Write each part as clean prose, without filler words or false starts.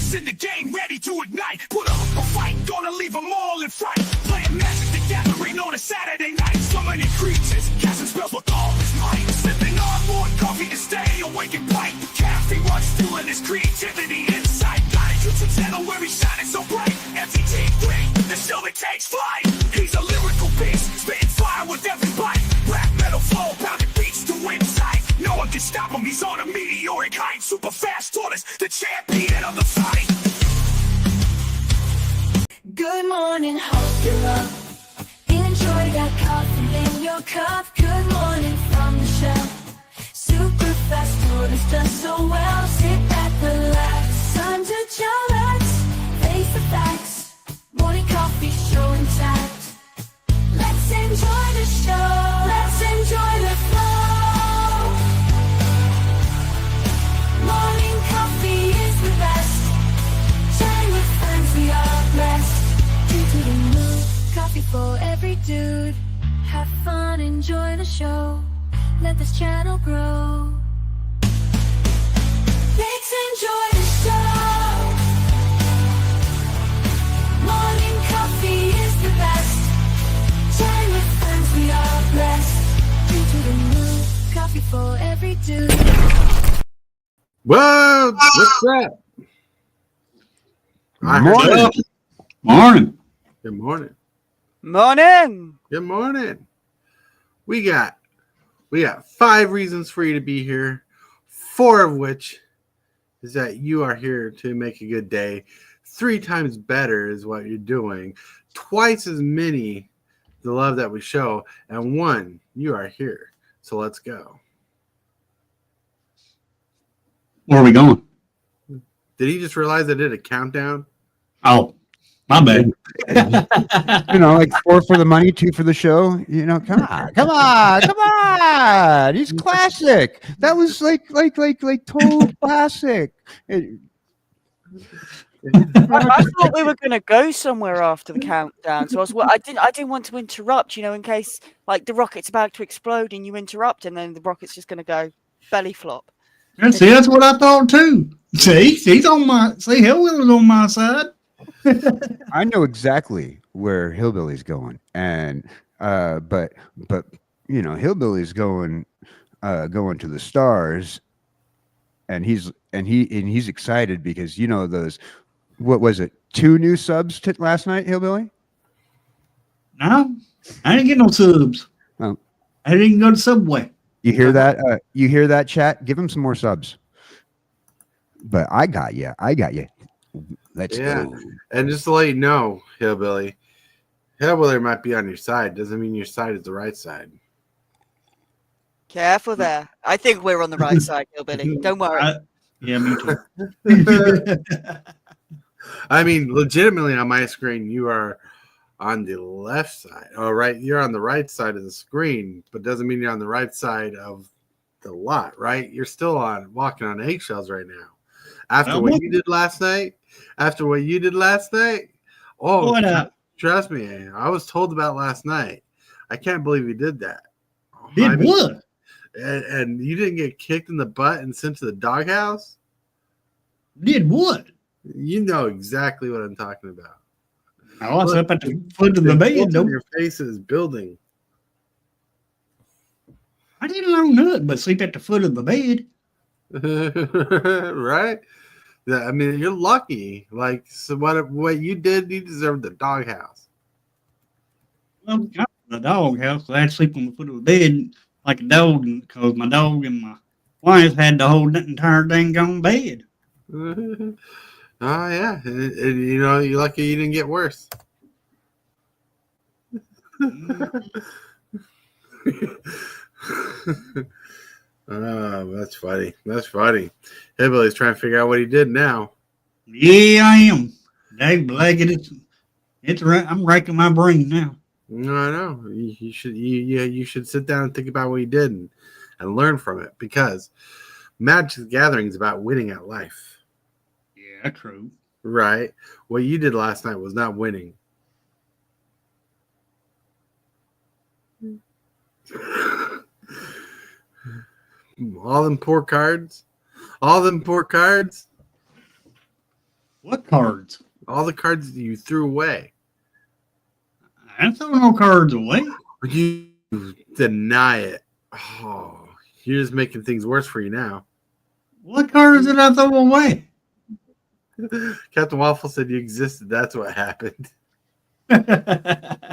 hottest in the game, ready to ignite. Put up a fight, gonna leave them all in fright. Playing Magic the Gathering on a Saturday night. Summoning creatures, casting spells with all his might. Sipping on more coffee to stay awake and bright. Caffeine runs stealing his creativity inside. Got a YouTube channel where he's shining so bright. MTT3, the show that takes flight. He's a lyrical beast, spitting fire with every bite. Rap metal flow, pounding beats to inside. No one can stop him, he's on a meteoric height. Super fast tortoise, the champion of the fight. Good morning, hope you're up. Enjoy that coffee in your cup. Good morning from the shelf. Super fast tortoise does so well. Sit back, relax, time to chillax. Face the facts, morning coffee show intact. Let's enjoy the show, let's enjoy the flow. Morning coffee is the best. Chatting with friends, we are blessed. Into the mood, coffee for every dude. Have fun, enjoy the show. Let this channel grow. Let's enjoy the show. Morning coffee is the best. Chatting with friends, we are blessed. Into the mood, coffee for every dude. Whoa, what's that? Morning. Good morning. Morning. Good morning. We got 5 reasons for you to be here, 4 of which is that you are here to make a good day. 3 times better is what you're doing. Twice as many the love that we show, and 1, you are here. So let's go. Where are we going? Did he just realize I did a countdown? Oh, my bad. Like 4 for the money, 2 for the show. Come on. He's classic. That was like total classic. I thought we were going to go somewhere after the countdown, so I didn't want to interrupt, in case like the rocket's about to explode and you interrupt, and then the rocket's just going to go belly flop. See, that's what I thought too. He's on my. Hillbilly's on my side. I know exactly where Hillbilly's going, and but Hillbilly's going to the stars, and he's excited because those. What was it? 2 new subs last night, Hillbilly? No, I didn't get no subs. Oh. I didn't go to Subway. You hear that? You hear that, chat? Give him some more subs. But I got you. Let's go. And just to let you know, Hillbilly might be on your side. Doesn't mean your side is the right side. Careful there. I think we're on the right side, Hillbilly. Don't worry. Yeah, me too. I mean, legitimately on my screen, you are on the left side. All right, you're on the right side of the screen, but doesn't mean you're on the right side of the lot, right? You're still walking on eggshells right now. After what you did last night. Oh, what up? Trust me, I was told about last night. I can't believe you did that. Did what? And you didn't get kicked in the butt and sent to the doghouse? Did what? You know exactly what I'm talking about. I was up at the foot of the bed. Your face is building. I didn't learn nothing but sleep at the foot of the bed. Right? Yeah, I mean, you're lucky. Like, so what you did, you deserved the doghouse. Well, I the doghouse. I had to sleep on the foot of the bed like a dog because my dog and my wife had to hold that entire dang on bed. Oh, yeah. And, you're lucky you didn't get worse. Oh, that's funny. Hillbilly's trying to figure out what he did now. Yeah, I am. Dang, blagging I'm racking my brain now. No, I know. You should sit down and think about what you did and learn from it, because Magic the Gathering is about winning at life. Yeah, true. Right. What you did last night was not winning. All them poor cards. What cards? All the cards that you threw away. I ain't throwing no cards away. You deny it. Oh, you're just making things worse for you now. What cards did I throw away? Captain Waffle said you existed. That's what happened. I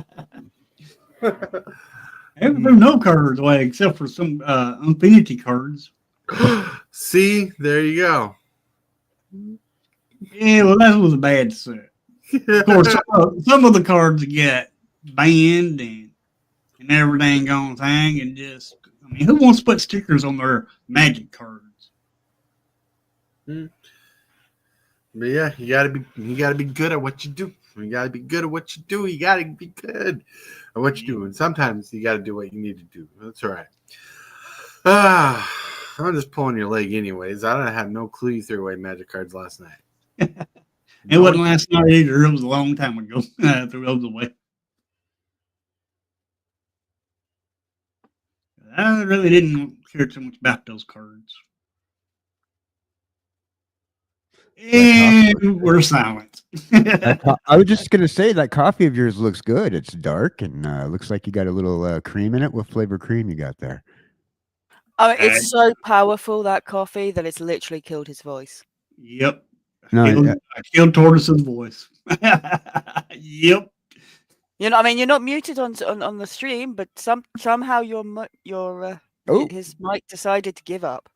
haven't thrown no cards away except for some Infinity cards. See, there you go. Yeah, well, that was a bad set. Of course, some of the cards get banned and every dang gone thing, and just I mean, who wants to put stickers on their Magic cards? But yeah, you gotta be good at what you do. You gotta be good at what you do. You gotta be good at what you do. And sometimes you gotta do what you need to do. That's all right. I'm just pulling your leg anyways. I don't have no clue you threw away Magic cards last night. It wasn't last night either. It was a long time ago. I threw those away. I really didn't care too much about those cards. And we're silent. I was just gonna say that coffee of yours looks good. It's dark and looks like you got a little cream in it. What flavor cream you got there? Oh, it's so powerful, that coffee, that it's literally killed his voice. Yep. No, I killed Tortoise's voice. Yep. You know, I mean, you're not muted on the stream, but somehow his mic decided to give up.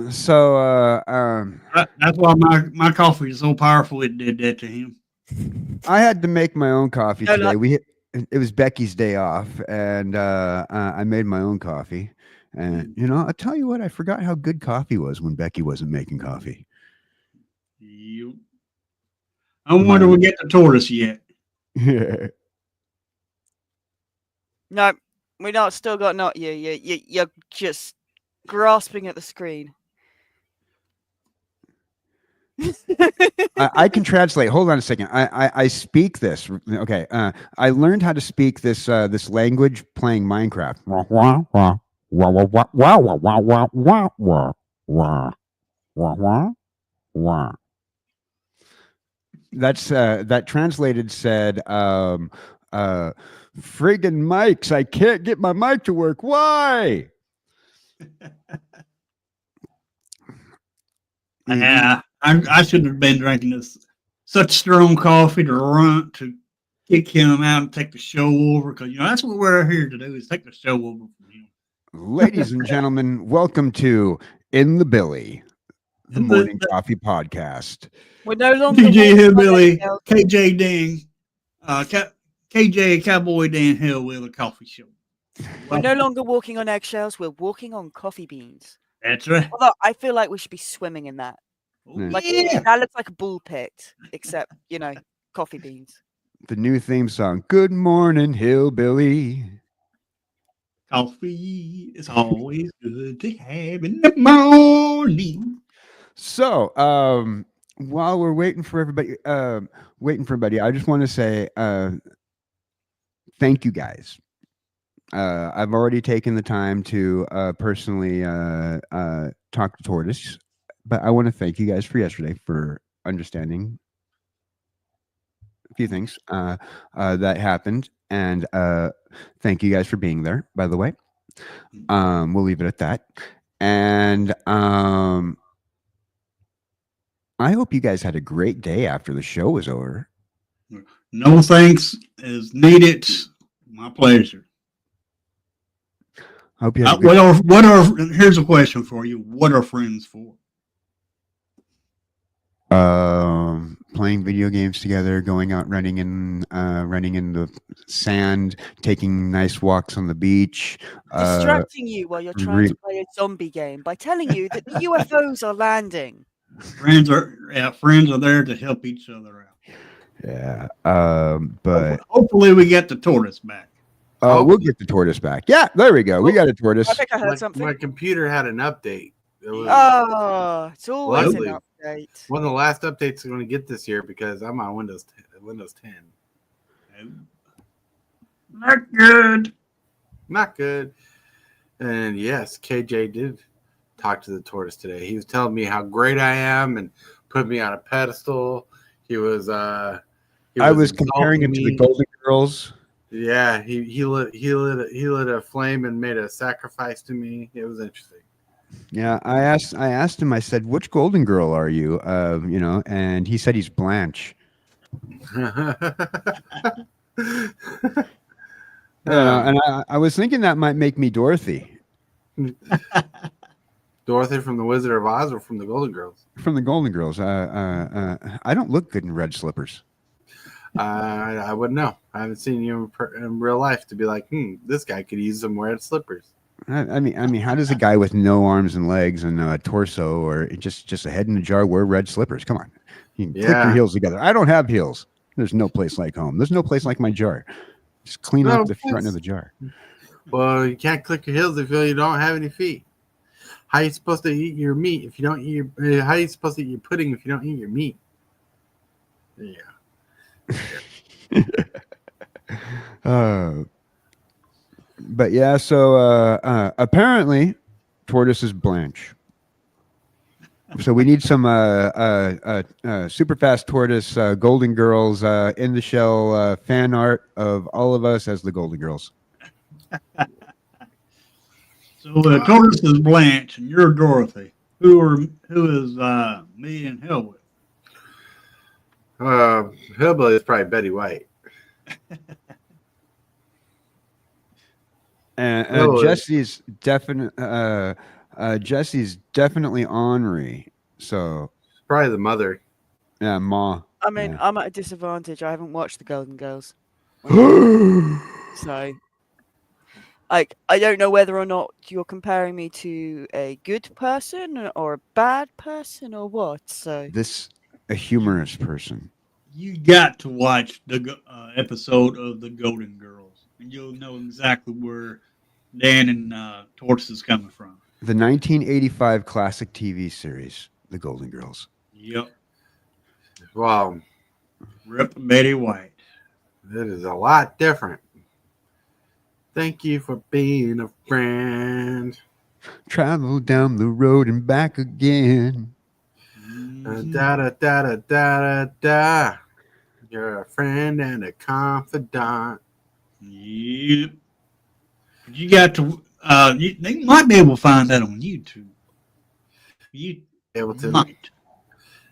so That's why my coffee is so powerful. It did that to him. I had to make my own coffee No, today. It was Becky's day off, and I made my own coffee. And I'll tell you what, I forgot how good coffee was when Becky wasn't making coffee. Yep. I wonder we get the tortoise yet. Yeah. No, we not still got not you. You're just grasping at the screen. I can translate. Hold on a second. I speak this. Okay. I learned how to speak this this language playing Minecraft. That's that translated said friggin' mics. I can't get my mic to work. Why? Yeah, I shouldn't have been drinking this such strong coffee to kick him out and take the show over, because that's what we're here to do, is take the show over from him. Ladies and gentlemen, welcome to In the Billy, the Morning Coffee Podcast. We're no longer DJ Hillbilly, KJ Ding, KJ Cowboy Dan Hill with a coffee show. We're no longer walking on eggshells. We're walking on coffee beans. That's right. Although I feel like we should be swimming in that. Like that looks like a bull pit, except coffee beans. The new theme song. Good morning, Hillbilly. Coffee is always good to have in the morning. So, while we're waiting for everybody, I just want to say thank you guys. I've already taken the time to personally talk to Tortoise, but I want to thank you guys for yesterday for understanding a few things that happened, and thank you guys for being there, by the way. We'll leave it at that. And I hope you guys had a great day after the show was over. No thanks is needed. My pleasure. I hope you had here's a question for you. What are friends for? Playing video games together, going out running in the sand, taking nice walks on the beach, Distracting you while you're trying to play a zombie game by telling you that the UFOs are landing. Friends are there to help each other out. Yeah. But hopefully we get the tortoise back. We'll get the tortoise back. Yeah, there we go. We got a tortoise. I think I heard something. My computer had an update. It's always an update. One of the last updates I'm going to get this year because I'm on Windows 10. Not good. Not good. And yes, KJ did talk to the tortoise today. He was telling me how great I am and put me on a pedestal. He was I was comparing him to the me. Golden Girls. Yeah, he lit a flame and made a sacrifice to me. It was interesting. Yeah, I asked him. I said, "Which Golden Girl are you?" And he said he's Blanche. And I was thinking that might make me Dorothy Dorothy from the Wizard of Oz or from the Golden Girls? from the Golden Girls. I don't look good in red slippers. I wouldn't know. I haven't seen you in real life to be like, this guy could use some red slippers. I mean, how does a guy with no arms and legs and a torso or just a head in a jar wear red slippers? Come on, you can click your heels together. I don't have heels. There's no place like home. There's no place like my jar. Just clean up the front of the jar. Well, you can't click your heels if you don't have any feet. How are you supposed to eat your meat if you don't eat your? How are you supposed to eat your pudding if you don't eat your meat? Yeah. But yeah, so apparently, Tortoise is Blanche. So we need some super fast Tortoise Golden Girls in the shell fan art of all of us as the Golden Girls. So Tortoise is Blanche and you're Dorothy. Who is me and Hillwood? Hillbilly is probably Betty White. And Jesse's definitely Henri. So probably the mother. Yeah, Ma. I mean, Yeah. I'm at a disadvantage. I haven't watched the Golden Girls, so like I don't know whether or not you're comparing me to a good person or a bad person or what. So A humorous person. You got to watch the episode of the Golden Girls, and you'll know exactly where Dan and Tortoise is coming from. The 1985 classic TV series, The Golden Girls. Yep. Wow. Rip Betty White. It is a lot different. Thank you for being a friend. Travel down the road and back again. Da da da da da da. You're a friend and a confidant. Yep. You got to. They might be able to find that on YouTube. You Able to. might.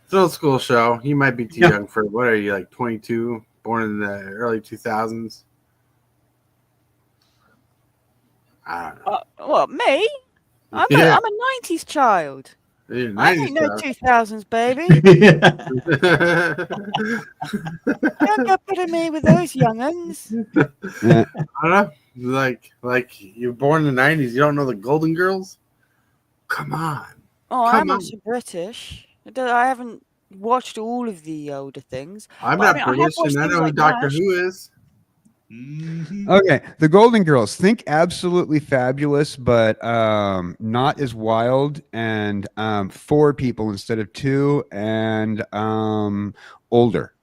It's an old school show. You might be too Yeah. young for it. What are you, like 22? Born in the early 2000s? I don't know. what me? I'm Yeah. a 90s child. You're I 90s ain't no child. 2000s baby. Don't go putting me with those younguns. Yeah. I don't know. Like you're born in the 90s. You don't know the Golden Girls? Come on. Oh, Come I'm on. also British. I haven't watched all of the older things. I'm But, not I have British, watched and I things know who like Doctor MASH. Who is. Mhm. Okay, The Golden Girls. Think absolutely fabulous, but not as wild, and 4 people instead of 2, and older.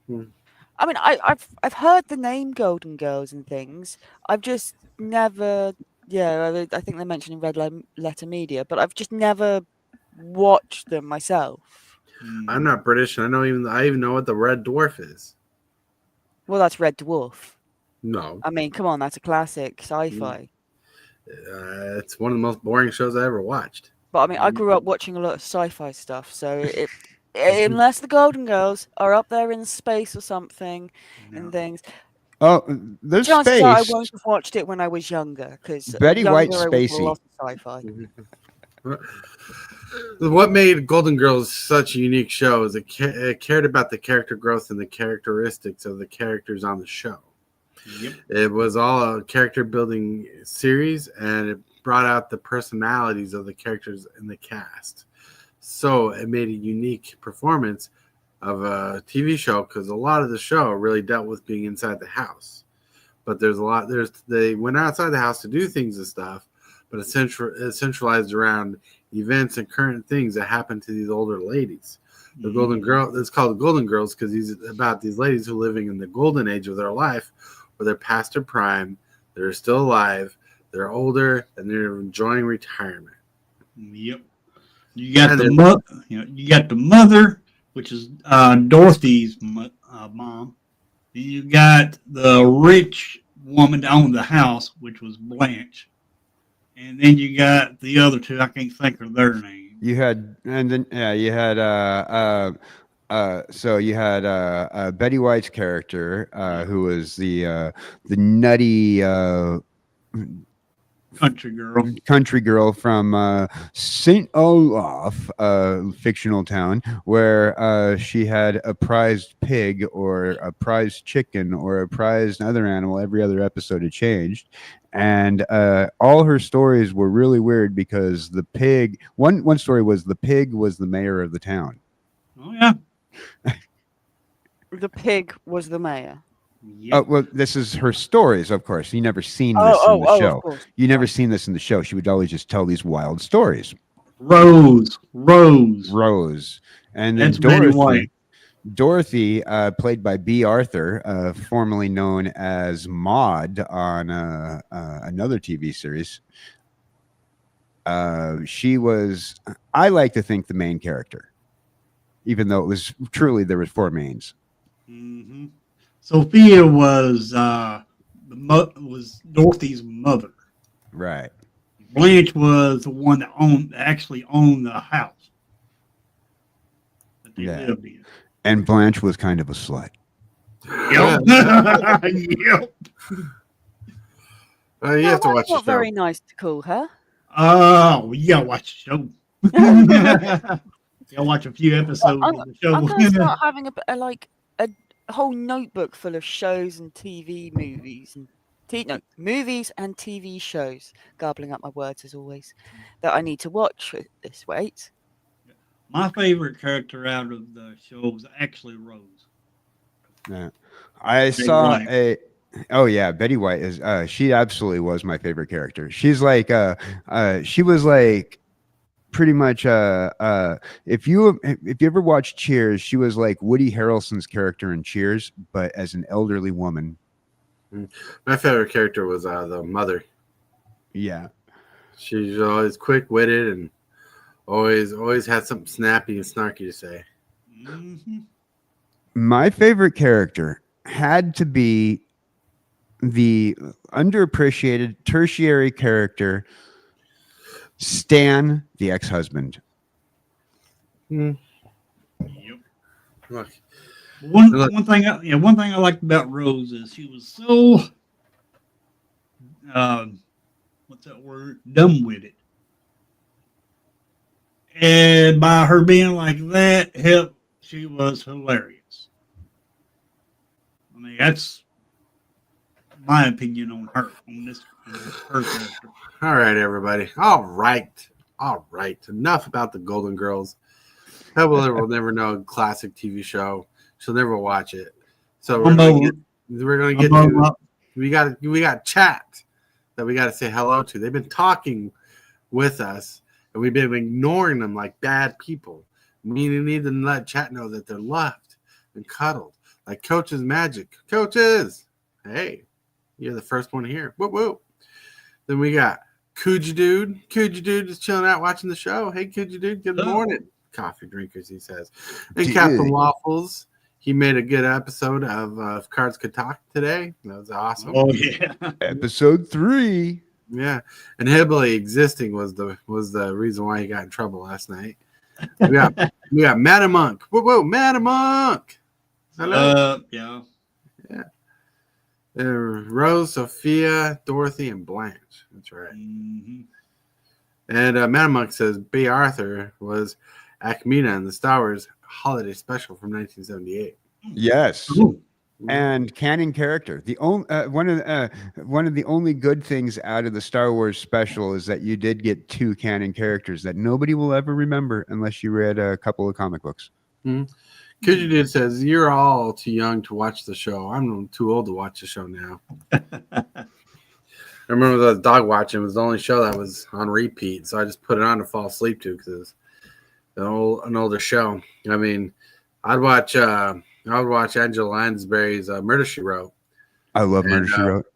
I mean, I've heard the name Golden Girls and things. I've just never, yeah, I think they mentioned in Red Letter Media, but I've just never watched them myself. I'm not British, and I even know what the Red Dwarf is. Well, that's Red Dwarf. No, I mean, come on, that's a classic sci-fi. it's one of the most boring shows I ever watched. But I mean, I grew up watching a lot of sci-fi stuff, so unless the Golden Girls are up there in space or something and things, Oh, there's chances are I space. won't have watched it when I was younger because Betty White's I watched a spacey. lot of sci-fi. What made Golden Girls such a unique show is it cared about the character growth and the characteristics of the characters on the show. Yep. It was all a character building series, and it brought out the personalities of the characters in the cast. So it made a unique performance of a TV show because a lot of the show really dealt with being inside the house. But they went outside the house to do things and stuff, but it centralized around events and current things that happened to these older ladies. The Golden Girl, it's called Golden Girls because these about these ladies who are living in the golden age of their life, where they're past their prime, they're still alive, they're older, and they're enjoying retirement. Yep. You got And the then- mother. You got the mother, which is Dorothy's mom. Then you got the rich woman that owned the house, which was Blanche. And then you got the other two. I can't think of their names. You had, and then you had so you had Betty White's character, who was the nutty Country girl. country girl from St. Olaf, fictional town, where she had a prized pig or a prized chicken or a prized other animal. Every other episode had changed. And all her stories were really weird because the pig, one story was the pig was the mayor of the town. Oh yeah. The pig was the mayor. Oh, well, this is her stories, of course. You never seen this in the Of show. course. You never seen this in the show. She would always just tell these wild stories. Rose. Rose. And then That's Betty White. Dorothy, played by B. Arthur, formerly known as Maud on another TV series. She was, I like to think, the main character, even though it was truly there was four mains. Mm-hmm. Sophia was was Dorothy's mother. Right. Blanche was the one that actually owned the house that they Yeah. lived in. And Blanche was kind of a slut. Yep. Yep. You have to watch the Not show. very nice to call her. Oh, yeah, watch the show. You'll watch a few episodes of the show. I'm going to start having a whole notebook full of shows and TV movies and movies and TV shows. Garbling up my words as always. That I need to watch at this rate. My favorite character out of the show was actually Rose. Yeah. I saw oh yeah, Betty White is she absolutely was my favorite character. She's like she was like pretty much if you ever watched Cheers, she was like Woody Harrelson's character in Cheers, but as an elderly woman. My favorite character was the mother. Yeah. She's always quick-witted and always had something snappy and snarky to say. Mm-hmm. My favorite character had to be the underappreciated tertiary character, Stan, the ex-husband. Yep. Look, One thing I liked about Rose is she was so what's that word? Dumb-witted. And by her being like that, she was hilarious. I mean, that's my opinion on her, her character. all right, everybody. All right. Enough about the Golden Girls. Heather will never know a classic TV show. She'll never watch it. So we're going to get to. We got chat that we got to say hello to. They've been talking with us, and we've been ignoring them like bad people. We need to let chat know that they're loved and cuddled like Coach's magic. Coaches, hey, you're the first one here. Whoop whoop. Then we got Coogee Dude. Coogee Dude is chilling out watching the show. Hey, Coogee Dude, good morning. Coffee drinkers, he says. And Dude. Captain Waffles, he made a good episode of If Cards Could Talk today. That was awesome. Oh yeah. Episode 3. Yeah, and Hibbley existing was the reason why he got in trouble last night. We got Madam Monk. Whoa, Madam Monk. Hello. Yeah. Rose, Sophia, Dorothy, and Blanche. That's right. Mm-hmm. And Madam Monk says B. Arthur was Akmina in the Star Wars Holiday Special from 1978. Yes. Ooh. And canon character. The only one of the only good things out of the Star Wars special is that you did get 2 canon characters that nobody will ever remember unless you read a couple of comic books. Mm-hmm. Coogee Dude says, you're all too young to watch the show. I'm too old to watch the show now. I remember the dog watching was the only show that was on repeat, so I just put it on to fall asleep to because it's an older show. I mean, I'd watch Angela Lansbury's Murder, She Wrote. I love Murder, She Wrote.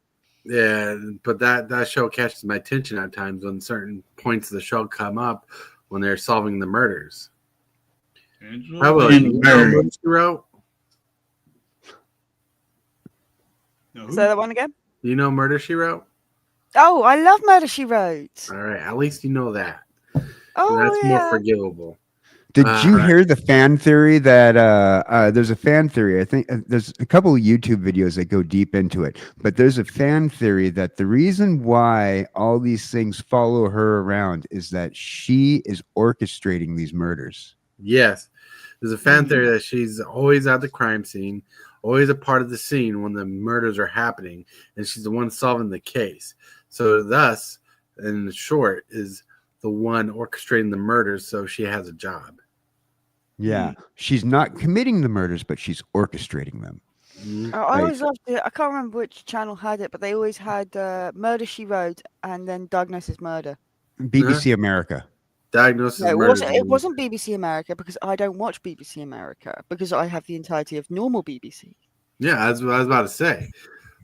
Yeah, but that show catches my attention at times when certain points of the show come up when they're solving the murders. Angela How about you know Lansbury. what she wrote? No, Say that one again. Do you know Murder She Wrote? Oh, I love Murder She Wrote. All right, at least you know that. Oh That's more yeah. forgivable. Did you Right. hear the fan theory that there's a fan theory? I think there's a couple of YouTube videos that go deep into it, but there's a fan theory that the reason why all these things follow her around is that she is orchestrating these murders. Yes. There's a fan theory that she's always at the crime scene, always a part of the scene when the murders are happening, and she's the one solving the case. So thus, in short, is the one orchestrating the murders, so she has a job. Yeah, she's not committing the murders, but she's orchestrating them. I always loved it. I can't remember which channel had it, but they always had Murder She Wrote and then Diagnosis Murder. BBC America. Diagnosis No, Murder. it wasn't BBC America because I don't watch BBC America because I have the entirety of normal BBC. Yeah, that's what I was about to say.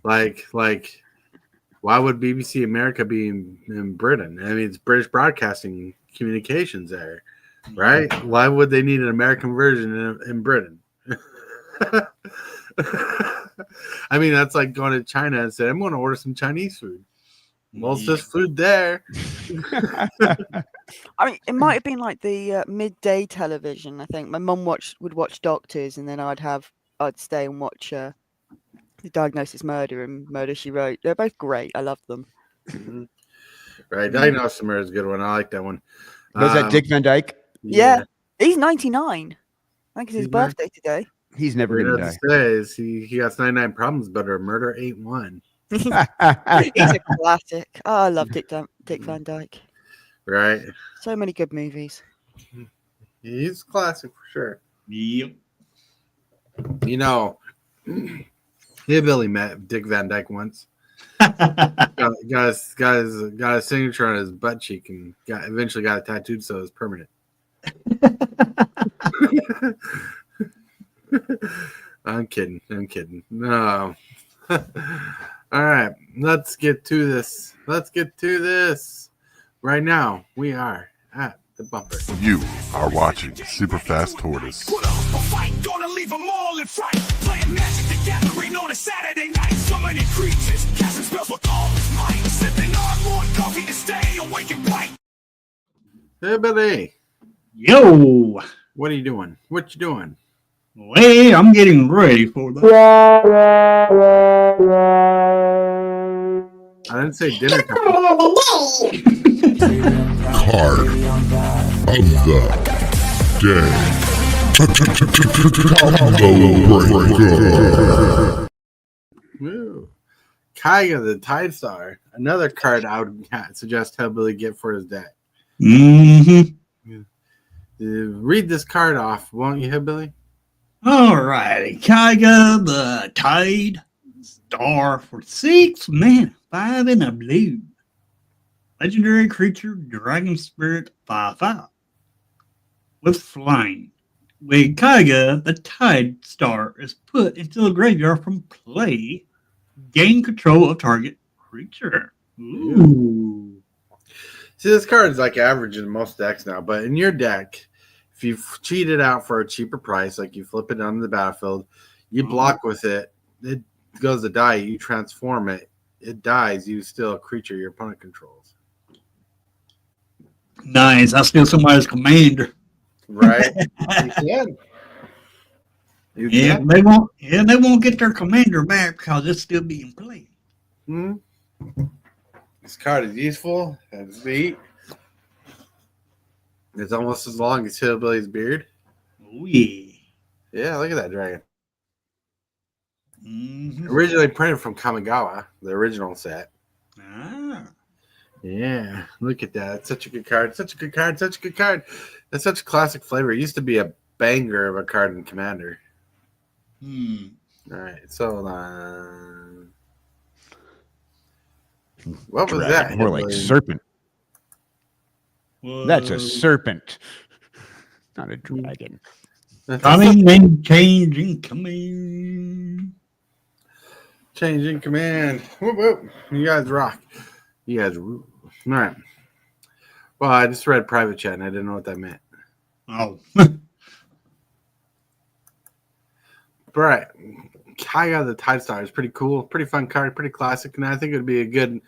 Like, why would BBC America be in Britain? I mean, it's British Broadcasting Communications there, right? Why would they need an American version in Britain? I mean, that's like going to China and saying, I'm going to order some Chinese food. Well, it's just food there. I mean, it might have been like the midday television. I think my mum would watch Doctors, and then I'd stay and watch the Diagnosis Murder and Murder She Wrote. They're both great. I love them. Mhm. Right, Diagnosis Murder is a good one. I like that one. Was that Dick Van Dyke? Yeah, he's 99. I think it's his He's nine- birthday today. He's never Weird going to to say is he got 99 problems, but a murder ain't one. die. He's a classic. Oh, I love Dick Van Dyke. Right? So many good movies. He's classic for sure. Yep. You know, Hillbilly met Dick Van Dyke once. got a signature on his butt cheek and eventually got it tattooed so it's permanent. I'm kidding. No. All right, let's get to this. Right now, we are at the bumper. You are watching Super Fast Tortoise. Put up a fight, gonna leave them all in fright. Playing Magic the Gathering on a Saturday night. So many creatures, casting spells with all his might. Sipping on more coffee to stay awake and bright. Hey, Billy, Yo. what are you doing? What you doing? Well, I'm getting ready for the I didn't say dinner time. Card of the day. Combo breaker. Woo. Kaiga, the Tide Star. Another card I would suggest Hillbilly get for his deck. Read this card off, won't you, Hillbilly? All righty. Kaiga the Tide Star for 6 mana, 5 and a blue. Legendary creature, Dragon Spirit, 5/5. With flying. When Kaiga the Tide Star is put into the graveyard from play, gain control of target creature. Ooh. See, this card is like average in most decks now, but in your deck, if you cheat it out for a cheaper price, like you flip it onto the battlefield, you block with it, it goes to die, you transform it, it dies, you steal a creature your opponent controls. Nice. I steal somebody's commander. Right? You can. You Yeah, can. they won't. Yeah, they won't get their commander back because it's still being played. Hmm. This card is useful. It's neat. It's almost as long as Hillbilly's beard. Oh yeah. Yeah, look at that dragon. Mhm. Originally printed from Kamigawa, the original set. Ah. Yeah, look at that. It's such a good card. Such a good card. Such a good card. That's such a classic flavor. It used to be a banger of a card in Commander. Hmm. All right, so what was that? More like Hillbilly? serpent. Well, That's a serpent, not a dragon. That's coming and changing, coming. changing command. Whoop, whoop. You guys rock. You guys rule. All right. Well, I just read private chat and I didn't know what that meant. Oh. But right. Kaiga the Tide Star is pretty cool, pretty fun card, pretty classic, and I think it would be a good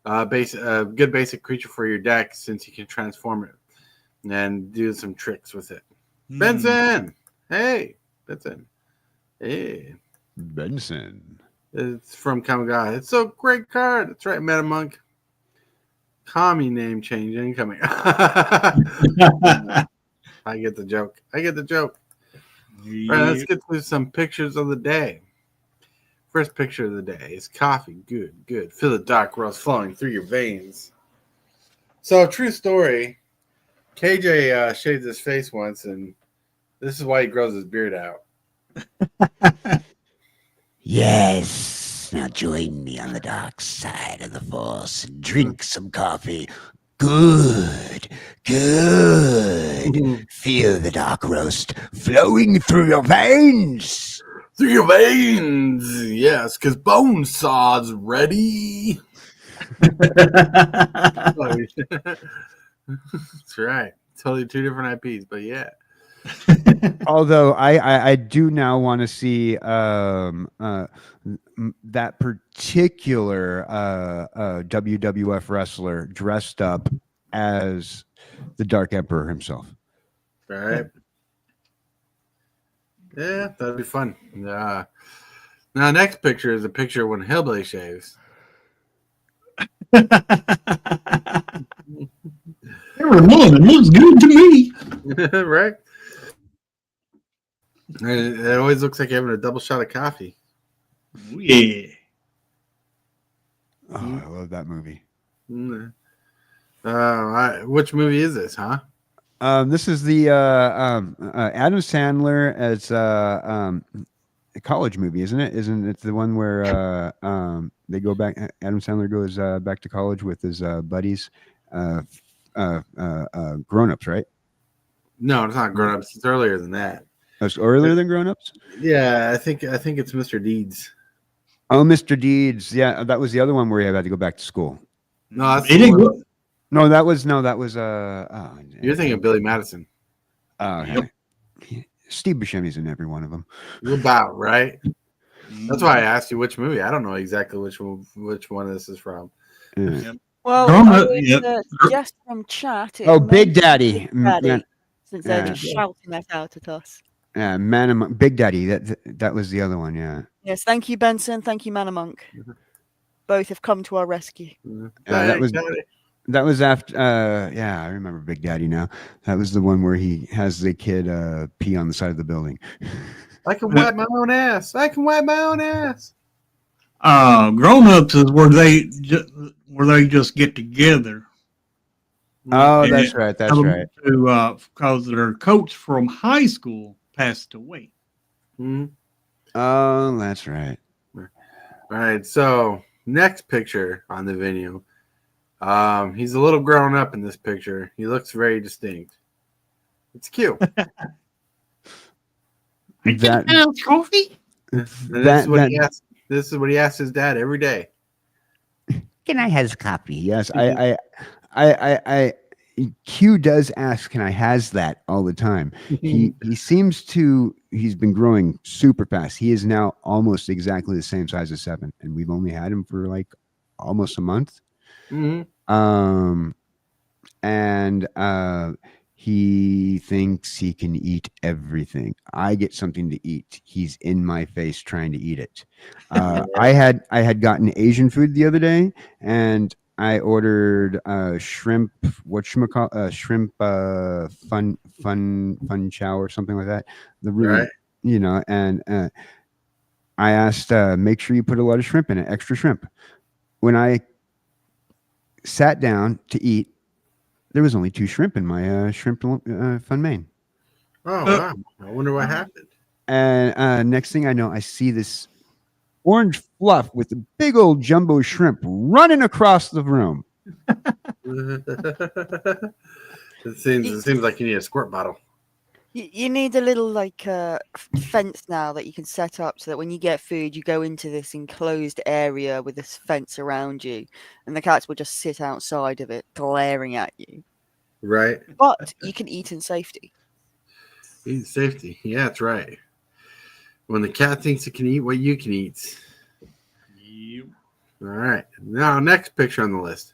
good basic creature for your deck since you can transform it and do some tricks with it. Benson! Hey! Benson. Hey. Benson. It's from Kamiga. It's a great card. That's right, Meta Monk. Kami name change incoming. I get the joke. Yeah. Right, let's get to some pictures of the day. First picture of the day is coffee. Good. Feel the dark roast flowing through your veins. So, true story. KJ shaved his face once, and this is why he grows his beard out. Yes. Now join me on the dark side of the force and drink some coffee. Good. Feel the dark roast flowing through your veins. Through your veins, yes, because Bonesaw's ready. That's right. Totally two different IPs, but yeah. Although I do now want to see that particular WWF wrestler dressed up as the Dark Emperor himself. Right. Yeah, that'd be fun. Now, next picture is a picture when Hillbilly shaves. Every morning looks good to me. Right? It always looks like you're having a double shot of coffee. Yeah. Oh, I love that movie. Which movie is this, huh? This is the Adam Sandler as a college movie, isn't it? Isn't it the one where they go back? Adam Sandler goes back to college with his buddies, grown-ups, right? No, it's not Grown Ups. It's earlier than that. It's earlier than grown-ups. Yeah, I think it's Mr. Deeds. Oh, Mr. Deeds. Yeah, that was the other one where he had to go back to school. No, that's He the didn't one. go- No, that was You're thinking of Billy Madison. okay. Steve Buscemi's in every one of them. About right. That's why I asked you which movie. I don't know exactly which one this is from. Yeah. Well, Grown I up, would yep. suggest from chat. Oh, Big Daddy. Big Daddy, since they're Yeah. just shouting that out at us. Big Daddy. That was the other one. Yeah. Yes, thank you, Benson. Thank you, Manamonk. Both have come to our rescue. That was after. Yeah, I remember Big Daddy now. That was the one where he has the kid pee on the side of the building. I can wipe my own ass. Grown ups is where they just get together. Oh, And that's right. That's tell them right. To because their coach from high school passed away. Mhm. Oh, that's right. All right. So next picture on the video. He's a little grown up in this picture. He looks very distinct. It's cute. That Trophy. And this is what he asks his dad every day. Can I has copy? Yes, I Q does ask, can I has that all the time. He seems to, he's been growing super fast. He is now almost exactly the same size as 7, and we've only had him for like almost a month. Mhm. And he thinks he can eat everything. I get something to eat, he's in my face trying to eat it. I had gotten Asian food the other day, and I ordered shrimp, shrimp fun chow or something like that. The really, Right. And I asked, make sure you put a lot of shrimp in it, extra shrimp. When I sat down to eat, there was only 2 shrimp in my shrimp fun main. Oh wow! I wonder what happened. And next thing I know, I see this orange fluff with a big old jumbo shrimp running across the room. It seems like you need a squirt bottle. You need a little fence now that you can set up so that when you get food, you go into this enclosed area with this fence around you, and the cats will just sit outside of it, glaring at you. Right. but you can eat in safety. Eat safety. Yeah, that's right. When the cat thinks it can eat what you can eat. Yep. All right. Now, next picture on the list.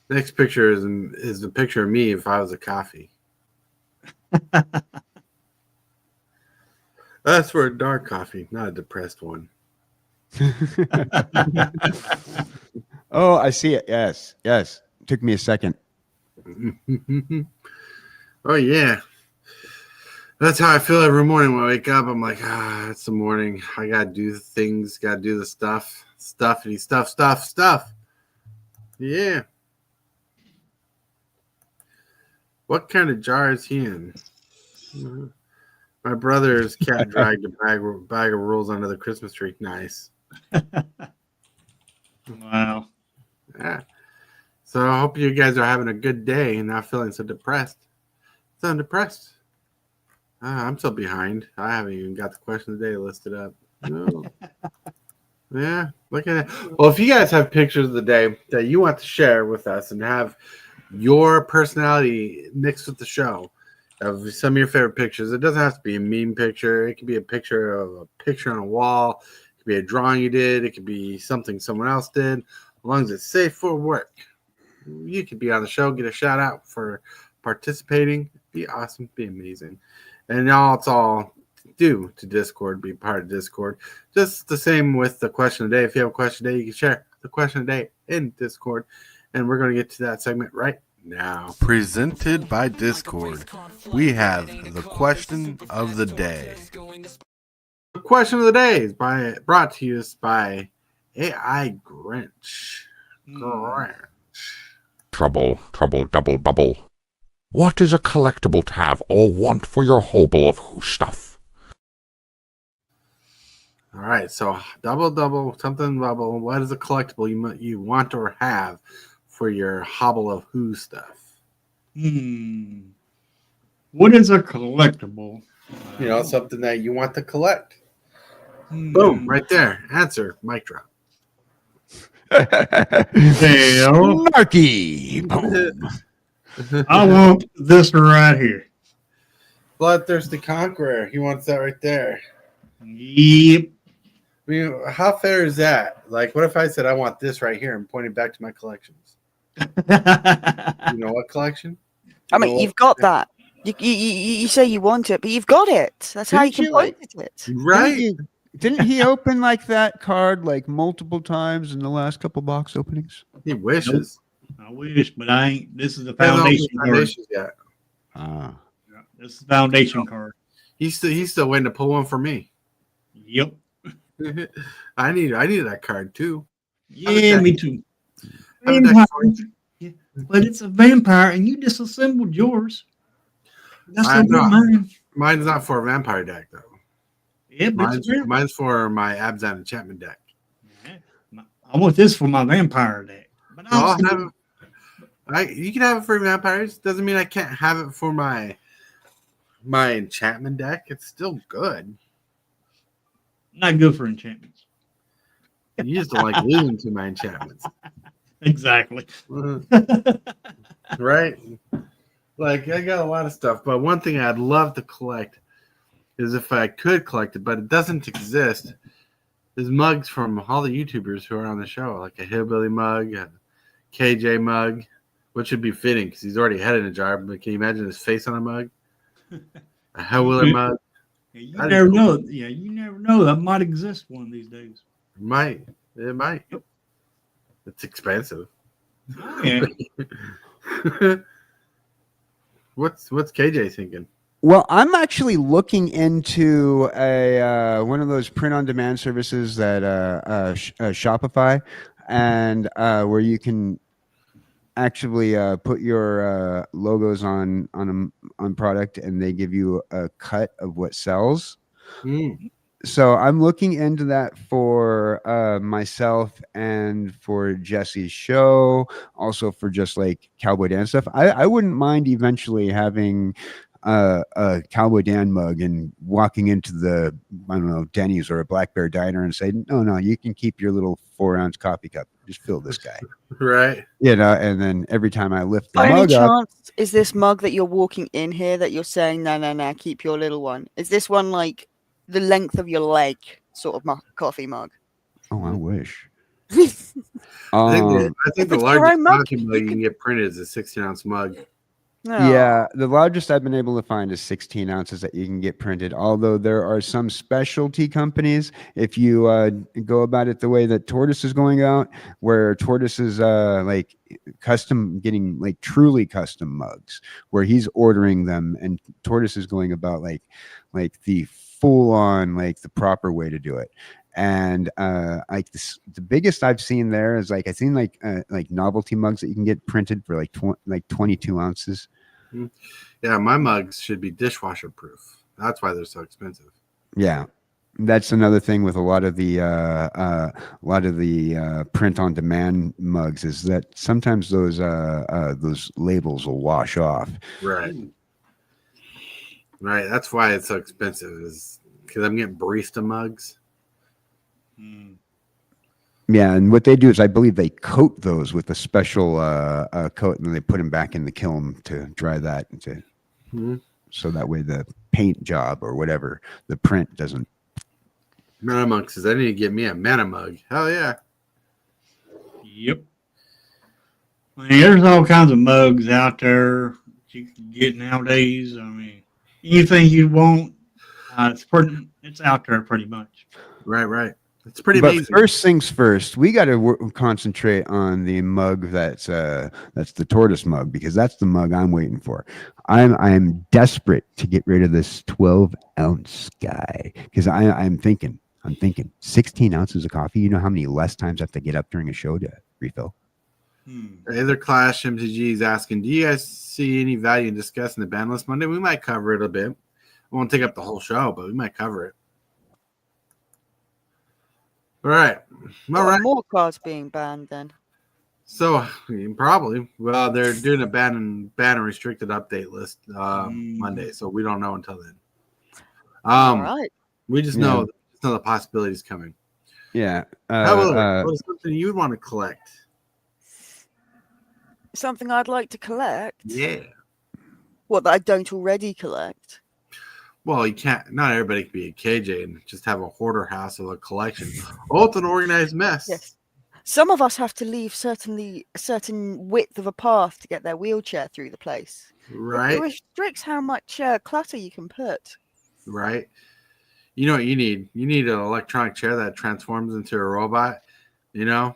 Next picture is the picture of me if I was a coffee. That's for a dark coffee, not a depressed one. Oh, I see it. Yes, yes. Took me a second. Oh yeah. That's how I feel every morning when I wake up. I'm like, it's the morning. I gotta do the things, gotta do the stuff. Stuff. Yeah. What kind of jar is he in? My brother's cat dragged a bag of rolls under the Christmas tree. Nice. Wow. Yeah. So I hope you guys are having a good day and not feeling so depressed. So I'm depressed. I'm so behind. I haven't even got the question of the day listed up. No. Yeah, look at that. Well, if you guys have pictures of the day that you want to share with us and have your personality mixed with the show of some of your favorite pictures, it doesn't have to be a meme picture. It could be a picture of a picture on a wall. It could be a drawing you did. It could be something someone else did. As long as it's safe for work, you could be on the show, get a shout out for participating. Be awesome, be amazing. And now it's all due to Discord, be part of Discord. Just the same with the question of the day. If you have a question of the day, you can share the question of the day in Discord. And we're going to get to that segment right now. Presented by Discord, we have the question of the day. The question of the day is brought to you by AI Grinch. Grinch. Trouble, double bubble. What is a collectible to have or want for your hobo of who stuff? All right, so double, something bubble. What is a collectible you want or have for your hobble of who stuff? What is a collectible? Something that you want to collect. Boom, right there. Answer, mic drop. Snarky. Boom. I want this right here. Bloodthirsty Conqueror. He wants that right there. Yep. I mean, how fair is that? Like, what if I said I want this right here and pointed back to my collections? You know what collection? I mean, you've got that. You say you want it, but you've got it. That's how you can point at it. Right? Didn't he open like that card like multiple times in the last couple box openings? He wishes. I wish, but I ain't. This is the He hasn't opened foundation the card. foundations yet. Ah. Yeah, this is the foundation card. He's still waiting to pull one for me. Yep. I need that card too. Yeah, me too. I have a deck Vampire. for you. Yeah, but it's a vampire, and you disassembled yours. That's I'm not not. mine. Mine's not for a vampire deck though. Yeah, but it's real. Mine's for my Abzan enchantment deck. Yeah. I want this for my vampire deck. But I'll have it. You can have it for vampires. Doesn't mean I can't have it for my enchantment deck. It's still good. Not good for enchantments. You just don't like losing to my enchantments. Exactly. Right? Like, I got a lot of stuff, but one thing I'd love to collect is if I could collect it, but it doesn't exist, is mugs from all the YouTubers who are on the show, like a Hillbilly mug, a KJ mug, which would be fitting because he's already head in a jar, but can you imagine his face on a mug? A Hillbilly mug? Yeah, you never know. Yeah, you never know. That might exist one of these days. It might. It's expensive. Oh, yeah. What's KJ thinking? Well, I'm actually looking into a one of those print-on-demand services that Shopify, and where you can actually put your logos on product, and they give you a cut of what sells. So I'm looking into that for myself and for Jesse's show, also for just like cowboy dance stuff. I wouldn't mind eventually having a Cowboy Dan mug and walking into the, I don't know, Denny's or a Black Bear Diner and say, no, you can keep your little 4-ounce coffee cup. Just fill this guy. Right. You know, and then every time I lift the By any mug up, chance, is this mug that you're walking in here that you're saying, no, keep your little one? Is this one like the length of your leg sort of coffee mug? oh, I wish. I think the If it's your largest own mug, coffee mug you you can can- get printed is a 16-ounce mug. Yeah, the largest I've been able to find is 16 ounces that you can get printed. Although there are some specialty companies, if you go about it the way that Tortoise is going out, where Tortoise is like custom, getting like truly custom mugs, where he's ordering them, and Tortoise is going about like the full on, like the proper way to do it. And like the biggest I've seen there is like, I've seen like novelty mugs that you can get printed for like 22 ounces. Yeah, my mugs should be dishwasher proof. That's why they're so expensive. Yeah, that's another thing with a lot of the print on demand mugs, is that sometimes those labels will wash off. Right. Right. That's why it's so expensive, is because I'm getting barista mugs. Yeah, and what they do is, I believe they coat those with a special coat, and then they put them back in the kiln to dry that, so that way the paint job or whatever, the print doesn't. Manamug says, I need to get me a mana mug. Hell yeah. Yep. I mean, there's all kinds of mugs out there that you can get nowadays. I mean, anything you want, it's out there pretty much. Right. It's pretty But amazing. first things first, we got to concentrate on the mug that's the Tortoise mug, because that's the mug I'm waiting for. I'm desperate to get rid of this 12-ounce guy, because I'm thinking 16 ounces of coffee. You know how many less times I have to get up during a show to refill? Either Clash MTG is asking, do you guys see any value in discussing the ban list Monday? We might cover it a bit. We won't take up the whole show, but we might cover it. All right. More cards being banned then. So probably. Well, they're doing a ban and restricted update list Monday, so we don't know until then. All right. We just know the possibilities coming. Yeah. What is something you'd want to collect? Something I'd like to collect. Yeah. What, that I don't already collect? Well, you can't. Not everybody can be a KJ and just have a hoarder house of a collection. Oh, it's an organized mess. Yes. Some of us have to leave a certain width of a path to get their wheelchair through the place. Right. It restricts how much clutter you can put. Right. You know what you need? You need an electronic chair that transforms into a robot. So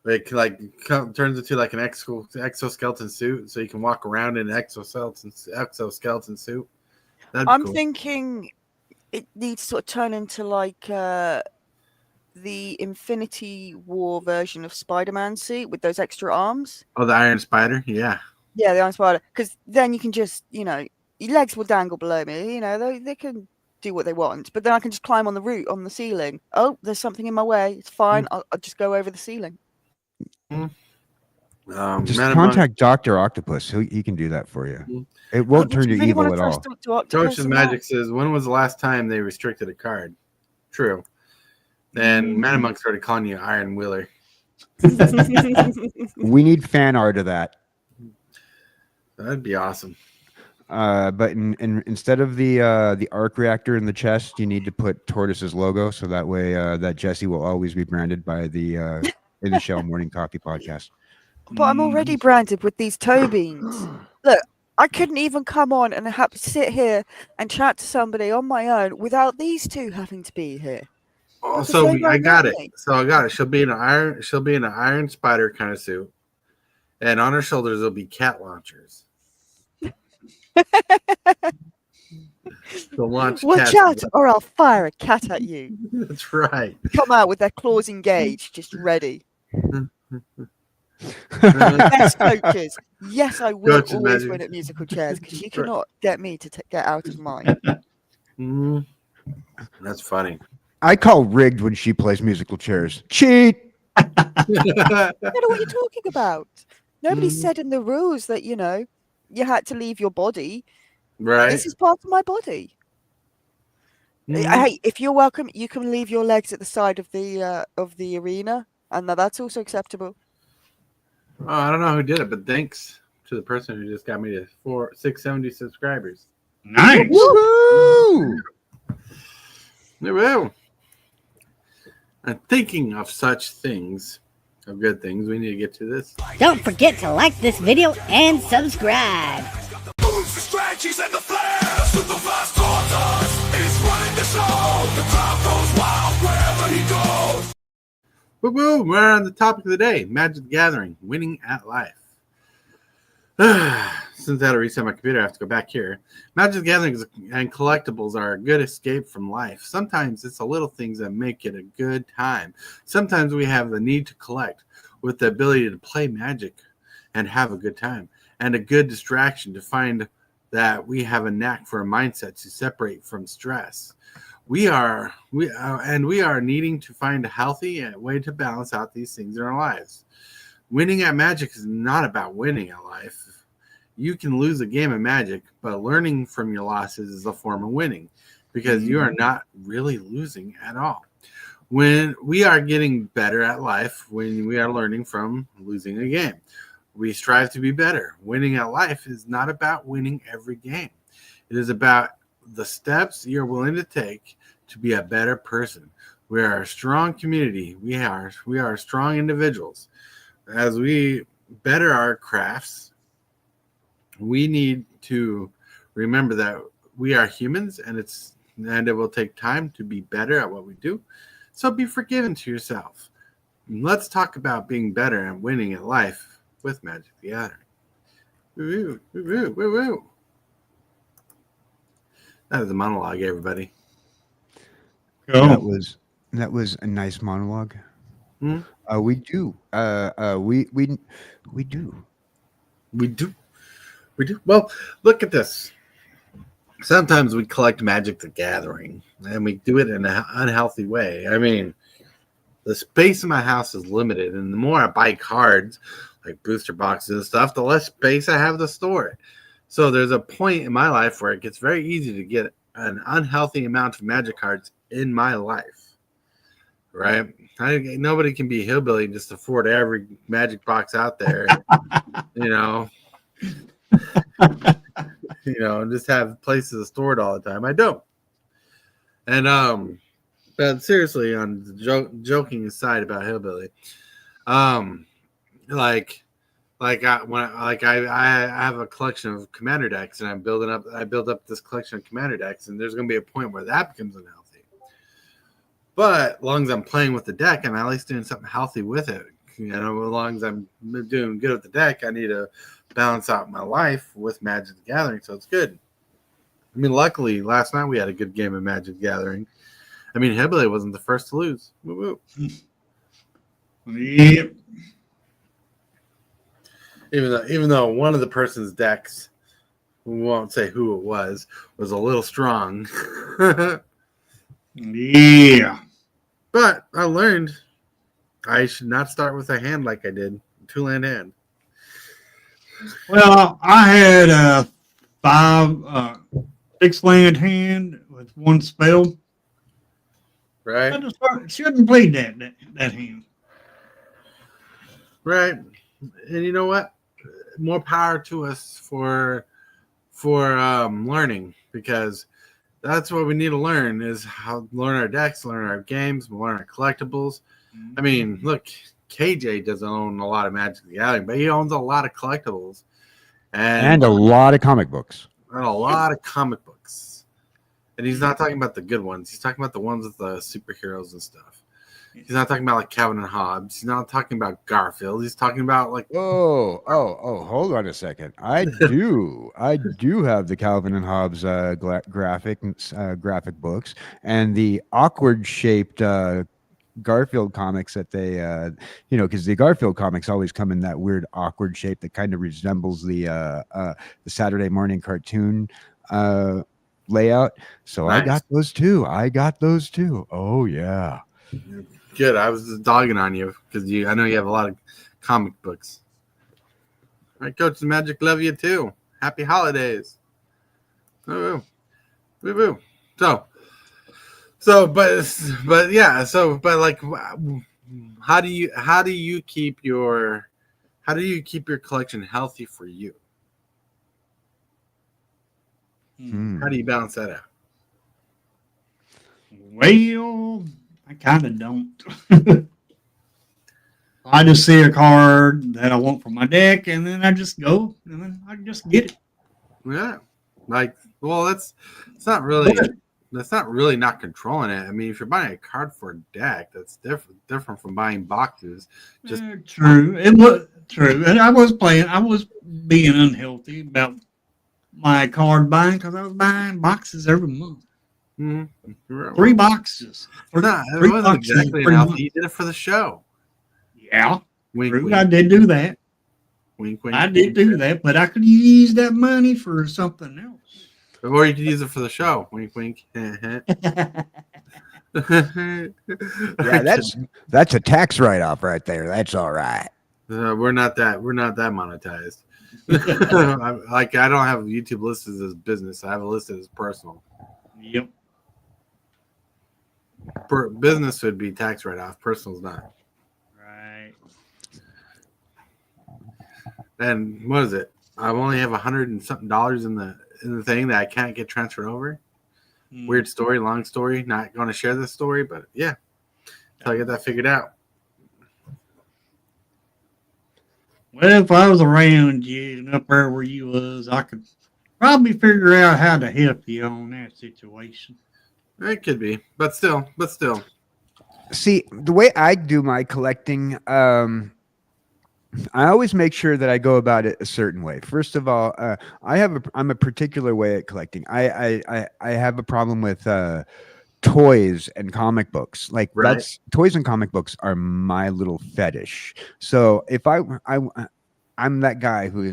it turns into like an exoskeleton suit, so you can walk around in an exoskeleton suit. I'm thinking it needs to sort of turn into like the Infinity War version of Spider-Man suit with those extra arms. Oh, the Iron Spider? Yeah. Yeah, the Iron Spider. Because then you can just, your legs will dangle below me. They can do what they want. But then I can just climb on the roof, on the ceiling. Oh, there's something in my way. It's fine. I'll just go over the ceiling. Just contact Dr. Octopus. He can do that for you. It won't turn you evil at all. Coach's Magic says, when was the last time they restricted a card? True. Then Manamunk started calling you Iron Wheeler. We need fan art of that. That'd be awesome. But instead of the arc reactor in the chest, you need to put Tortoise's logo, so that way that Jesse will always be branded by the In the Shell Morning Coffee Podcast. But I'm already branded with these toe beans. Look, I couldn't even come on and have to sit here and chat to somebody on my own without these two having to be here. Oh, so I got it. She'll be in an Iron Spider kind of suit, and on her shoulders there'll be cat launchers. Watch out, or I'll fire a cat at you. That's right. Come out with their claws engaged, just ready. Yes, coaches. Yes, I will always win at musical chairs, because you cannot get me to get out of mine. That's funny. I call rigged when she plays musical chairs. Cheat. I don't know what you're talking about. Nobody said in the rules that, you had to leave your body. Right. This is part of my body. Mhm. Hey, if you're welcome, you can leave your legs at the side of the arena, and that's also acceptable. Oh, I don't know who did it, but thanks to the person who just got me to 670 subscribers. Nice. Woohoo! Woo! And thinking of such things, of good things, we need to get to this. Don't forget to like this video and subscribe. Moves, the strategies, and the flares. Super fast corters is running the show. The crowd goes wild wherever he goes. Woo woo! We're on the topic of the day: Magic the Gathering, winning at life. Since I had to reset my computer, I have to go back here. Magic the Gathering and collectibles are a good escape from life. Sometimes it's the little things that make it a good time. Sometimes we have the need to collect with the ability to play Magic and have a good time, and a good distraction to find that we have a knack for a mindset to separate from stress. We are needing to find a healthy way to balance out these things in our lives. Winning at Magic is not about winning at life. You can lose a game of Magic, but learning from your losses is a form of winning, because you are not really losing at all. When we are getting better at life, when we are learning from losing a game, we strive to be better. Winning at life is not about winning every game. It is about the steps you're willing to take to be a better person. We are a strong community. We are strong individuals. As we better our crafts, we need to remember that we are humans, and it will take time to be better at what we do. So be forgiving to yourself. Let's talk about being better and winning at life with Magic the Gathering. Woo, woo, woo, woo, woo. That is a monologue, everybody. Cool. That was a nice monologue. Hmm? We do. We do. We do. Well, look at this. Sometimes we collect Magic the Gathering, and we do it in an unhealthy way. I mean, the space in my house is limited, and the more I buy cards, like booster boxes and stuff, the less space I have to store it. So there's a point in my life where it gets very easy to get an unhealthy amount of Magic cards in my life, right? Nobody can be hillbilly and just afford every Magic box out there, and just have places to store it all the time. I don't. And but seriously, on the joking aside about hillbilly, I have a collection of commander decks, and I build up this collection of commander decks, and there's going to be a point where that becomes unhealthy. But as long as I'm playing with the deck, I'm at least doing something healthy with it. As long as I'm doing good with the deck, I need to balance out my life with Magic the Gathering, so it's good. I mean, luckily, last night we had a good game of Magic the Gathering. I mean, Hillbilly wasn't the first to lose. Woo woo. Yep. Even though one of the person's decks, we won't say who it was a little strong. Yeah. But I learned I should not start with a hand like I did, a 2-land hand. Well, I had a 6-land hand with one spell. Right? I just shouldn't played that hand. Right. And you know what? More power to us for learning, because that's what we need to learn, is how to learn our decks, learn our games, learn our collectibles. I mean, look, KJ doesn't own a lot of Magic the Gathering, but he owns a lot of collectibles And a lot of comic books. and a lot of comic books. And he's not talking about the good ones. He's talking about the ones with the superheroes and stuff. He's not talking about like Calvin and Hobbes. He's not talking about Garfield. He's talking about like Hold on a second. I do have the Calvin and Hobbes graphic books and the awkward shaped Garfield comics that they because the Garfield comics always come in that weird awkward shape that kind of resembles the Saturday morning cartoon layout. So Nice. I got those too. Oh yeah. good. I was just dogging on you because I know you have a lot of comic books. All right, Coach the Magic, love you too. Happy holidays. Woo woo. Woo woo. But yeah. So, but like, how do you keep your collection healthy for you? How do you balance that out? Well, I kind of don't. I just see a card that I want for my deck, and then I just go, and then I just get it. Yeah. Like, well, that's not really not controlling it. I mean, if you're buying a card for a deck, that's different from buying boxes. Just True. It was true. And I was being unhealthy about my card buying because I was buying boxes every month. mm-hmm. 3 boxes. It wasn't exactly unhealthy. You did it for the show. Yeah. Wink, True. wink. I did do that. Wink, wink. I did do that, but I could use that money for something else. Or you could use it for the show. Wink, wink. Yeah, that's a tax write-off right there. That's all right. We're not that monetized. I don't have YouTube listed as business. I have it listed as personal. Yep. Business would be tax write-off. Personal's not. Right. And what is it? I only have $100 and something in the thing that I can't get transferred over. Weird story, long story. Not going to share this story, but yeah, until I get that figured out. Well, if I was around you and up there where you was, I could probably figure out how to help you on that situation. It could be, but still. See, the way I do my collecting, I always make sure that I go about it a certain way. First of all, I'm a particular way at collecting. I have a problem with toys and comic books. Like toys and comic books are my little fetish. So if I'm that guy who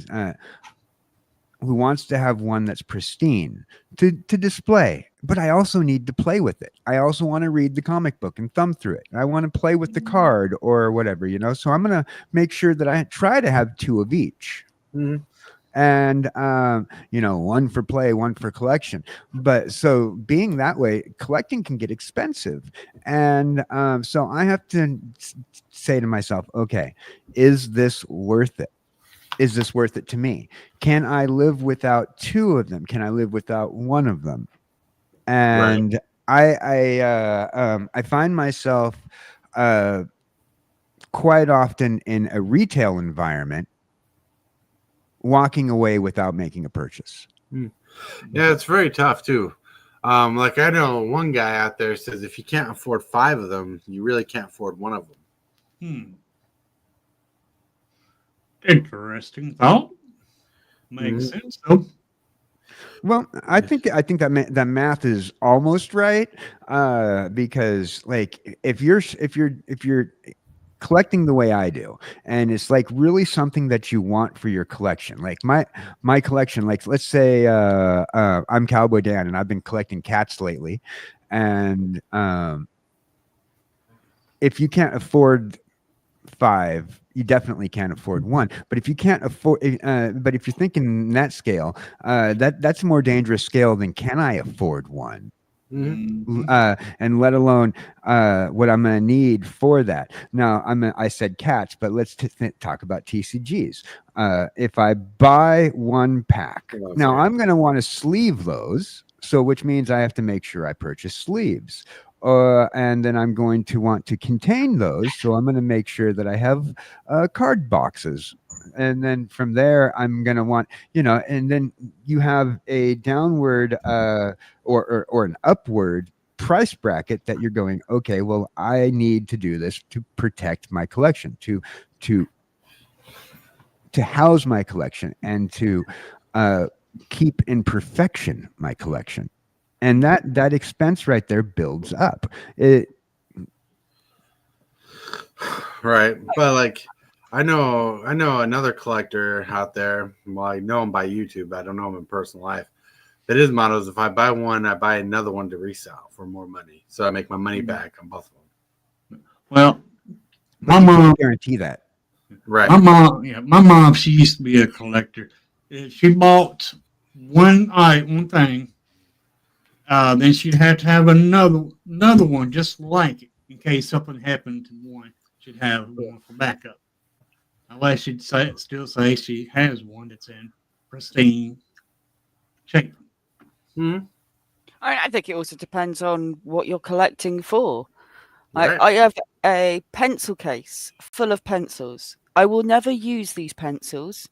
wants to have one that's pristine to display, but I also need to play with it. I also want to read the comic book and thumb through it. I want to play with the card or whatever, so I'm going to make sure that I try to have 2 of each. Mm-hmm. And one for play, one for collection. But so being that way, collecting can get expensive, and so I have to say to myself, okay, is this worth it? Is this worth it to me? Can I live without 2 of them? Can I live without 1 of them? And I find myself quite often in a retail environment walking away without making a purchase. Yeah, it's very tough too. Like I know one guy out there says if you can't afford 5 of them, you really can't afford 1 of them. Interesting thought. Makes sense though. Well, I think that math is almost right, because like if you're collecting the way I do, and it's like really something that you want for your collection. Like my collection, like let's say I'm Cowboy Dan and I've been collecting cats lately, and if you can't afford 5, you definitely can't afford 1. But if you can't afford, but if you're thinking in that scale, that's a more dangerous scale than can I afford 1? And let alone what I'm going to need for that. Now, I said cats, but let's talk about TCGs. If I buy 1 pack, now I'm going to want to sleeve those, so which means I have to make sure I purchase sleeves. And then I'm going to want to contain those, so I'm going to make sure that I have card boxes. And then from there, I'm going to want, and then you have a downward or an upward price bracket that you're going, okay, well, I need to do this to protect my collection, to house my collection, and to keep in perfection my collection. And that expense right there builds up. Right. But like I know another collector out there. Well, I know him by YouTube. I don't know him in personal life. That his motto is if I buy one, I buy another one to resell for more money. So I make my money back on both of them. Well, my mom guarantee that. Right. My mom, she used to be a collector. If she bought one thing, then she'd have to have another one just like it in case something happened to one. She'd have one for backup. Unless still say she has one that's in pristine shape. Hmm. I think it also depends on what you're collecting for. Right. I have a pencil case full of pencils. I will never use these pencils,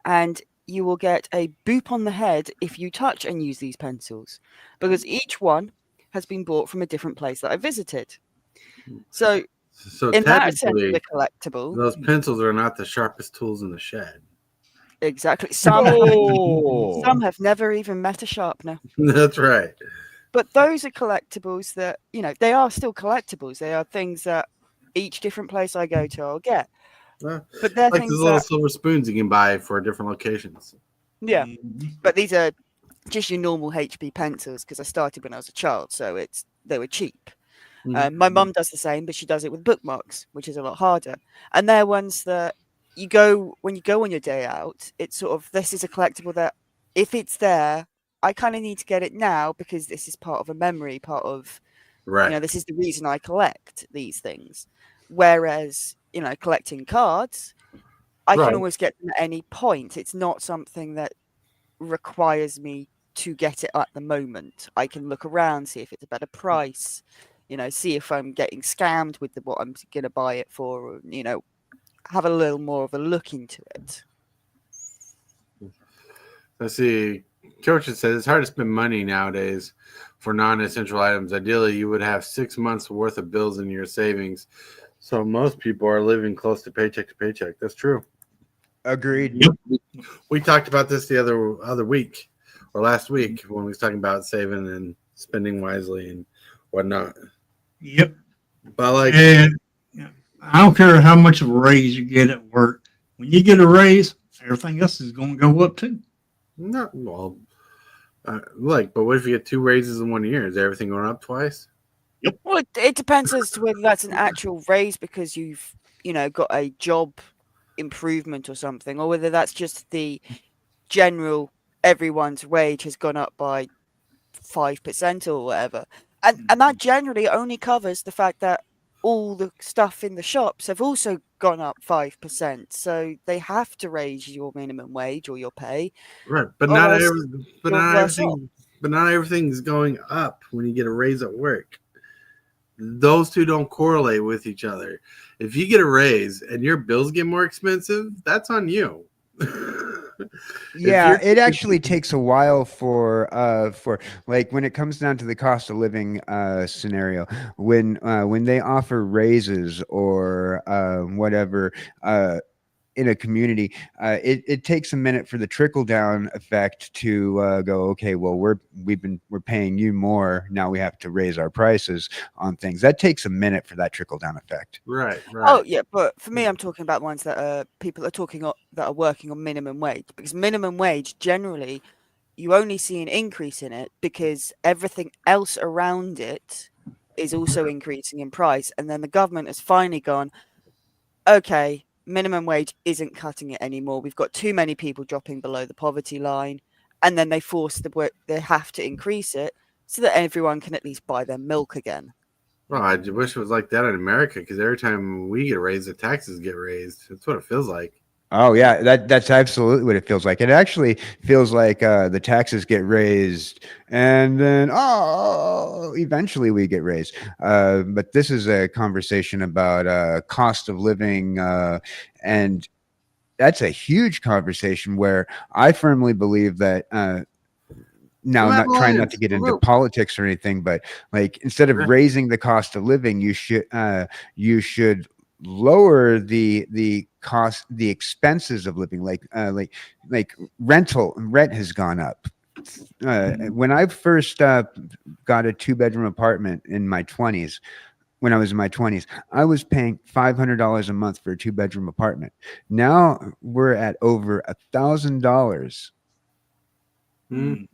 and you will get a boop on the head if you touch and use these pencils, because each one has been bought from a different place that I visited. So, So in that sense of technically, a collectible, those pencils are not the sharpest tools in the shed. exactly. Oh, Some have never even met a sharpener. That's right. But those are collectibles that, they are still collectibles. They are things that each different place I go to, I'll get. Well, But they're like those things little that, silver spoons you can buy for different locations. yeah. Mhm. But these are just your normal HB pencils because I started when I was a child, so they were cheap. Mhm. My mum does the same, but she does it with bookmarks, which is a lot harder. And they're ones that when you go on your day out, it's sort of, this is a collectible that if it's there, I kind of need to get it now because this is part of a memory, part of, Right. this is the reason I collect these things. Whereas, collecting cards, I can Right. always get them at any point. It's not something that requires me to get it at the moment. I can look around, see if it's a better price, see if I'm getting scammed with what I'm going to buy it for, or, have a little more of a look into it. Let's see. Coach says it's hard to spend money nowadays for non-essential items. Ideally, you would have 6 months worth of bills in your savings. So most people are living close to paycheck to paycheck. That's true. agreed. Yep. We talked about this the other week or last week when we was talking about saving and spending wisely and whatnot. Yep. But like, And yeah, I don't care how much of a raise you get at work. When you get a raise, everything else is going to go up too. not well, but what if you get 2 raises in 1 year? Is everything going up twice? Well, it depends as to whether that's an actual raise because you've, got a job improvement or something, or whether that's just the general everyone's wage has gone up by 5% or whatever. And that generally only covers the fact that all the stuff in the shops have also gone up 5%. So they have to raise your minimum wage or your pay, Right, or else you're worse off. but not everything's going up when you get a raise at work. Those two don't correlate with each other. If you get a raise and your bills get more expensive, that's on you. Yeah, it actually takes a while for like when it comes down to the cost of living scenario, when they offer raises or whatever in a community, it takes a minute for the trickle down effect to go, okay, well we're paying you more, now we have to raise our prices on things. That takes a minute for that trickle down effect. Right, Oh right. yeah, but for me, I'm talking about ones that people are that are working on minimum wage, because minimum wage generally you only see an increase in it because everything else around it is also increasing in price, and then the government has finally gone, okay, minimum wage isn't cutting it anymore. We've got too many people dropping below the poverty line, and then they they have to increase it so that everyone can at least buy their milk again. Well, I wish it was like that in America because every time we get raised, the taxes get raised. That's what it feels like. Oh yeah, that's absolutely what it feels like. It actually feels like the taxes get raised, and then eventually we get raised. But this is a conversation about cost of living, and that's a huge conversation where I firmly believe that. Now, Well, not trying not to get into politics or anything, but like instead of raising the cost of living, you should lower the cost, the expenses of living, like rent has gone up. When I first got a 2-bedroom apartment in my 20s, when I was in my 20s, I was paying $500 a month for a 2-bedroom apartment. Now we're at over $1,000. Mm.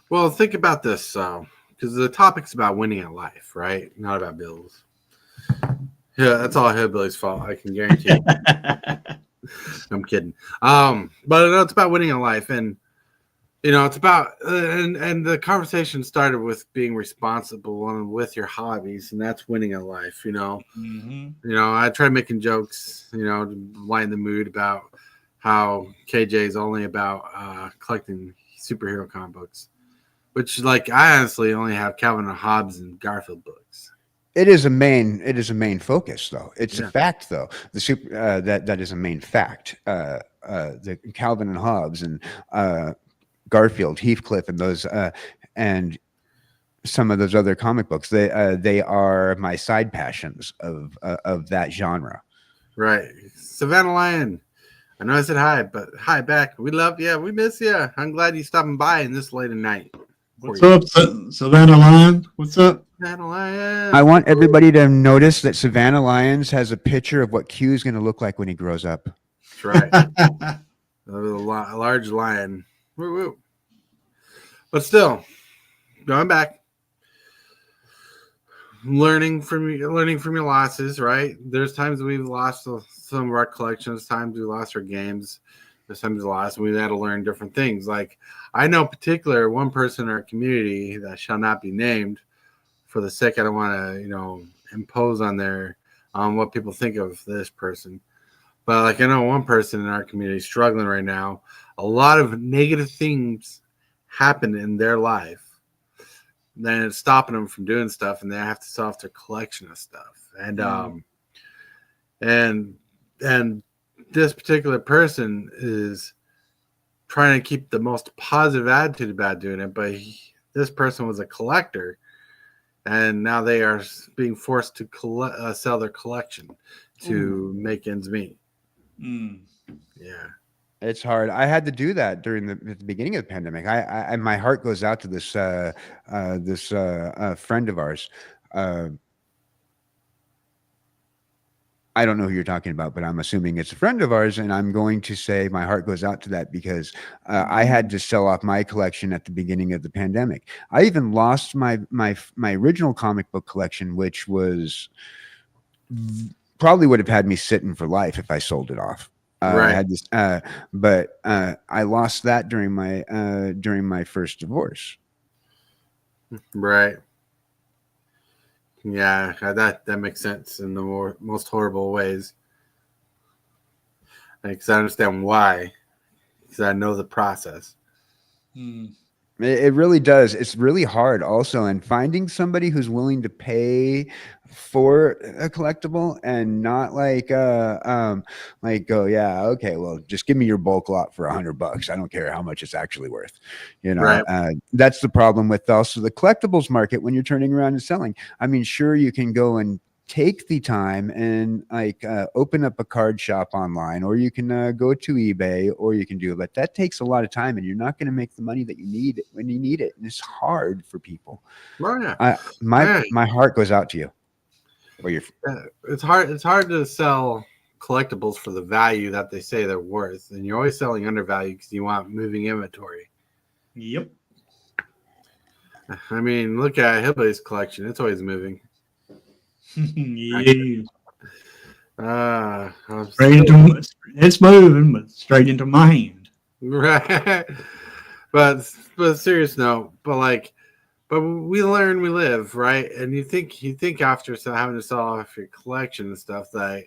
Well, think about this, because the topic's about winning at life, right? Not about bills. Yeah, that's all hillbilly's fault. I can guarantee. I'm kidding. But it's about winning in life, and it's about and the conversation started with being responsible and with your hobbies, and that's winning in life. Mm-hmm. I try making jokes, to lighten the mood about how KJ is only about collecting superhero comic books, which, like, I honestly only have Calvin and Hobbes and Garfield books. It is a main focus, though. It's a Yeah. fact, though. The super that is a main fact. The Calvin and Hobbes and Garfield, Heathcliff, and those and some of those other comic books. They are my side passions of that genre. Right. Savannah Lion. I know I said hi, but hi back. We love you. We miss you. I'm glad you stopping by in this late at night. What's up, Savannah Lion? What's up? Savannah Lion. I want everybody to notice that Savannah Lions has a picture of what Q is going to look like when he grows up. That's right. A large lion. Woo woo. But still, going back, learning from your losses. Right. There's times we've lost some of our collections. Times we lost our games. There's times we lost. We had to learn different things. Like, I know particular one person in our community that shall not be named, for the sake I don't want to impose on what people think of this person. But, like, I know one person in our community struggling right now. A lot of negative things happen in their life. Then it's stopping them from doing stuff, and they have to sell off their collection of stuff. And this particular person is trying to keep the most positive attitude about doing it, but this person was a collector, and now they are being forced to sell their collection to make ends meet. Yeah. It's hard. I had to do that during the beginning of the pandemic. I my heart goes out to this friend of ours. I don't know who you're talking about, but I'm assuming it's a friend of ours, and I'm going to say my heart goes out to that because I had to sell off my collection at the beginning of the pandemic. I even lost my original comic book collection, which was probably would have had me sitting for life if I sold it off. Right. I had this, but I lost that during my first divorce. Right. Yeah, that makes sense in the most horrible ways. Because I understand why. Because I know the process. It really does. It's really hard also, and finding somebody who's willing to pay for a collectible and not like go, yeah, okay, well, just give me your bulk lot for $100. I don't care how much it's actually worth. Right. That's the problem with also the collectibles market when you're turning around and selling. I mean, sure, you can go and take the time and open up a card shop online, or you can go to eBay, or you can do it, but that takes a lot of time, and you're not going to make the money that you need when you need it, and it's hard for people. Oh, yeah. My heart goes out to you. It's hard to sell collectibles for the value that they say they're worth, and you're always selling undervalue because you want moving inventory. Yep. I mean, look at Hillbilly's collection. It's always moving. Yeah. It's moving, but straight into my hand. Right. But serious note, but we learn, we live, right? And you think after having to sell off your collection and stuff that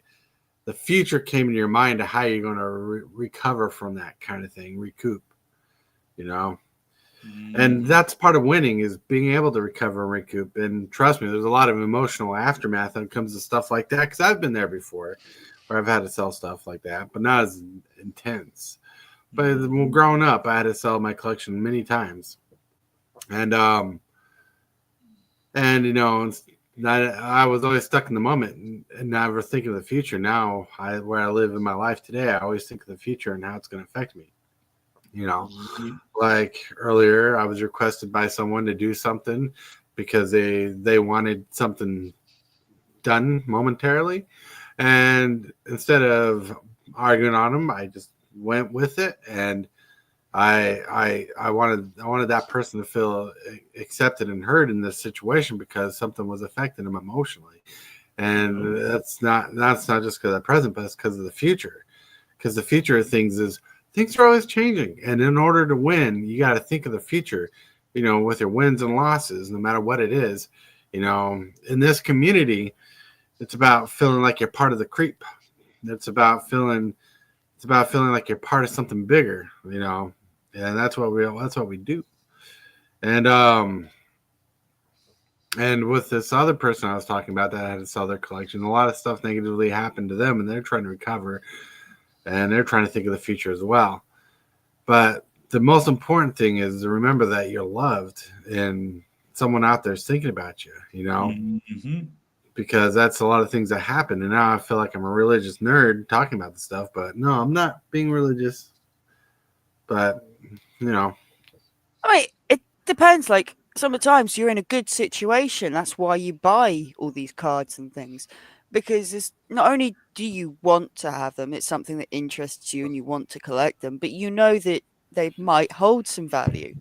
the future came into your mind to how you're going to recover from that kind of thing, recoup, And that's part of winning, is being able to recover and recoup. And trust me, there's a lot of emotional aftermath when it comes to stuff like that, because I've been there before where I've had to sell stuff like that, but not as intense. But growing up, I had to sell my collection many times. And I was always stuck in the moment and never thinking of the future. Now, where I live in my life today, I always think of the future and how it's going to affect me. Like earlier, I was requested by someone to do something because they wanted something done momentarily, and instead of arguing on them, I just went with it, and I wanted that person to feel accepted and heard in this situation because something was affecting them emotionally, and that's not just because of the present, but it's because of the future. because the future of things are always changing, and in order to win, you got to think of the future. With your wins and losses, no matter what it is. In this community, it's about feeling like you're part of the creep. It's about feeling like you're part of something bigger. And that's what we do. And with this other person I was talking about that had to sell their collection, a lot of stuff negatively happened to them, and they're trying to recover, and they're trying to think of the future as well. But the most important thing is to remember that you're loved, and someone out there is thinking about you, because that's a lot of things that happen. And now I feel like I'm a religious nerd talking about the stuff, but no, I'm not being religious. But, I mean, it depends. Like, sometimes you're in a good situation. That's why you buy all these cards and things. Because it's not only do you want to have them, it's something that interests you and you want to collect them, but you know that they might hold some value.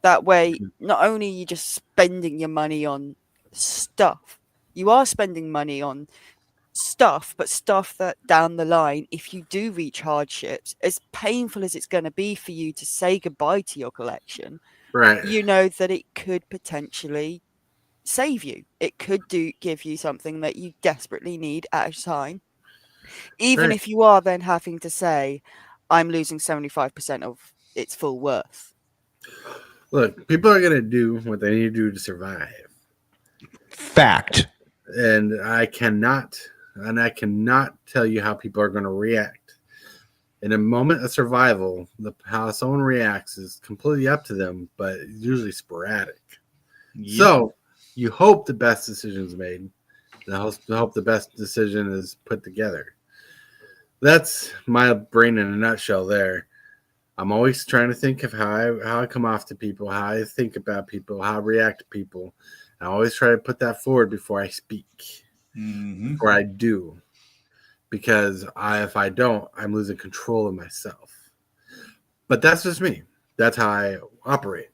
That way, not only are you just spending your money on stuff, you are spending money on stuff, but stuff that down the line, if you do reach hardships, as painful as it's going to be for you to say goodbye to your collection, right. you know that it could potentially save you. It could give you something that you desperately need at a time. Even Right. if you are then having to say, I'm losing 75% of its full worth. Look, people are going to do what they need to do to survive. Fact. And I cannot tell you how people are going to react. In a moment of survival, how someone reacts is completely up to them, but it's usually sporadic. Yep. So you hope the best decision is made. I hope the best decision is put together. That's my brain in a nutshell there. I'm always trying to think of how I come off to people, how I think about people, how I react to people. I always try to put that forward before I speak, before I do. Because if I don't, I'm losing control of myself. But that's just me. That's how I operate.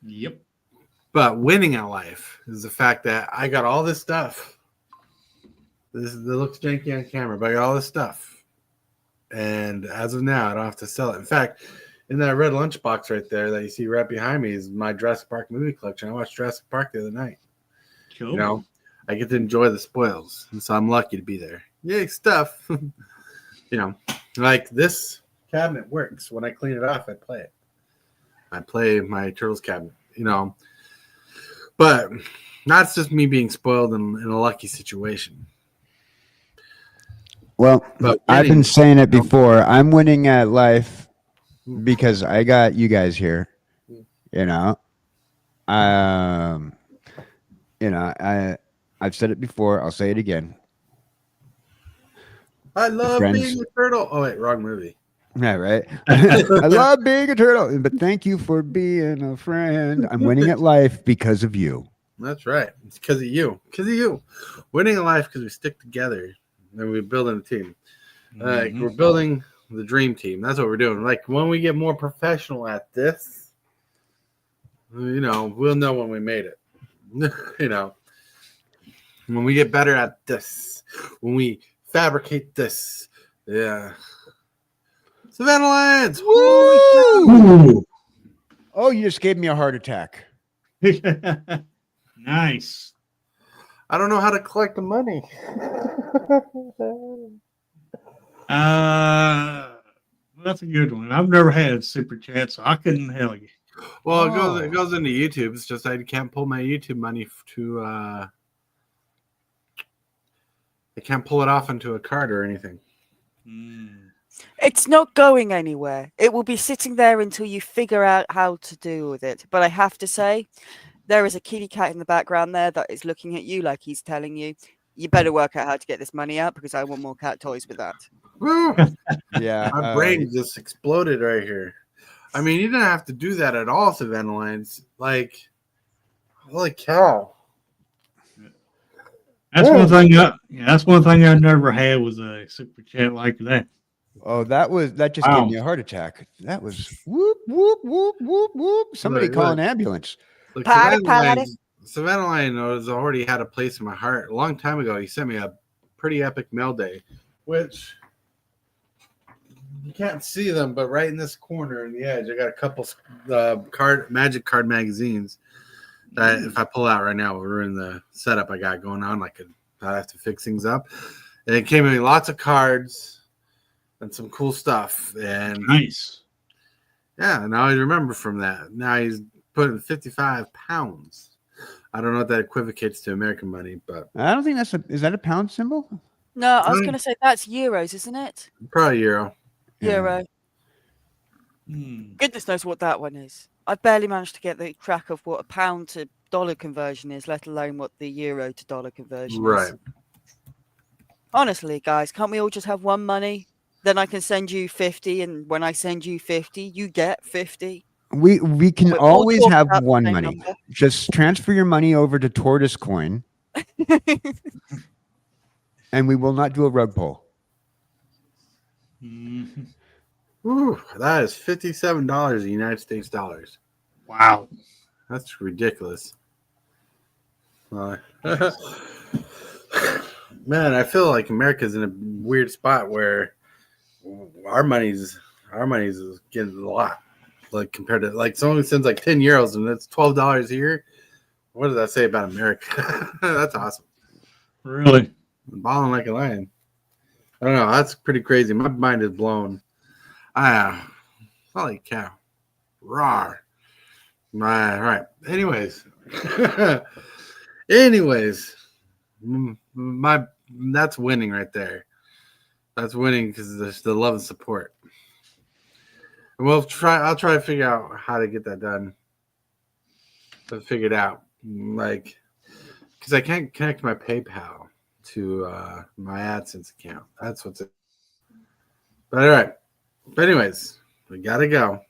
Yep. But winning at life is the fact that I got all this stuff. It looks janky on camera, but I got all this stuff. And as of now, I don't have to sell it. In fact, in that red lunchbox right there that you see right behind me is my Jurassic Park movie collection. I watched Jurassic Park the other night. Cool. I get to enjoy the spoils. And so I'm lucky to be there. Yay, stuff. Like this cabinet works. When I clean it off, I play it. I play my Turtles cabinet, But that's just me being spoiled in a lucky situation. Well, I've been saying it before. I'm winning at life because I got you guys here. I've said it before. I'll say it again. I love being a turtle. Oh wait, wrong movie. Yeah, right. I love being a turtle, but thank you for being a friend. I'm winning at life because of you. That's right. It's because of you. Because of you. Winning at life because we stick together. And we're building a team. We're building the dream team. That's what we're doing. Like when we get more professional at this, we'll know when we made it. When we get better at this, when we fabricate this, yeah. Savannah Lions. Woo! Oh, you just gave me a heart attack. Nice. I don't know how to collect the money. That's a good one. I've never had super chat, so I couldn't tell you. Well, it goes into YouTube. It's just I can't pull my YouTube money to. I can't pull it off into a card or anything. It's not going anywhere. It will be sitting there until you figure out how to deal with it. But I have to say, there is a kitty cat in the background there that is looking at you like he's telling you, you better work out how to get this money out because I want more cat toys with that. Yeah. My brain just exploded right here. I mean, you didn't have to do that at all, Savannah Lions. Like, holy cow. That's one thing. That's one thing I never had was a super chat like that. Oh, that just gave me a heart attack. That was whoop whoop whoop whoop whoop. Somebody call an ambulance. Look, Party. Savannah Lion has already had a place in my heart. A long time ago, he sent me a pretty epic mail day, which You can't see them, but right in this corner in the edge, I got a couple magic card magazines that if I pull out right now will ruin the setup I got going on. I have to fix things up. And it came in lots of cards and some cool stuff. And Nice. yeah, now I remember from that. Now he's putting 55 pounds. I don't know what that equivocates to American money, but I don't think is that a pound symbol? No, I was going to say that's euros, isn't it? probably euro. Yeah. Euro. Goodness knows what that one is. I've barely managed to get the track of what a pound to dollar conversion is, let alone what the euro to dollar conversion Right. is. Honestly, guys, can't we all just have one money? Then I can send you 50, and when I send you 50, you get 50. We can We're all always talking have about the one same money. number. Just transfer your money over to Tortoise Coin, and we will not do a rug pull. Ooh, that is $57 in United States dollars. Wow. That's ridiculous. Man, I feel like America's in a weird spot where our money's getting a lot, like compared to like someone sends like 10 euros and it's $12 a year. What does that say about America? That's awesome. Really? I'm balling like a lion. I don't know. That's pretty crazy. My mind is blown. Holy cow. Rawr. Right. Anyways. That's winning right there. That's winning because there's the love and support. And I'll try to figure out how to get that done. But figure it out. Like, because I can't connect my PayPal to my AdSense account. That's what's it. But all right. But anyways, we gotta go.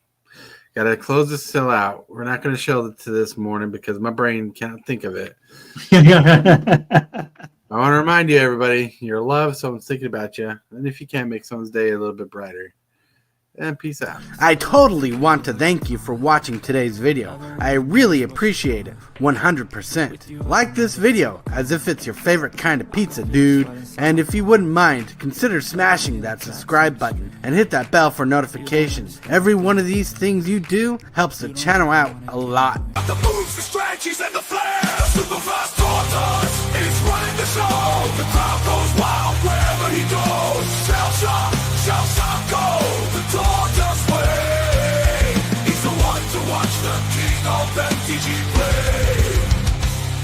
Gotta close this still out. We're not gonna show it to this morning because my brain can't think of it. I want to remind you, everybody, you're loved. Someone's thinking about you, and if you can make someone's day a little bit brighter, and peace out. I totally want to thank you for watching today's video. I really appreciate it, 100%. Like this video as if it's your favorite kind of pizza, dude. And if you wouldn't mind, consider smashing that subscribe button and hit that bell for notifications. Every one of these things you do helps the channel out a lot. The moves, the strategies, and the flair. Super fast tortoise is running the show. The crowd goes wild wherever he goes. Shell shock, go. The tortoise way. He's the one to watch, the king of MTG.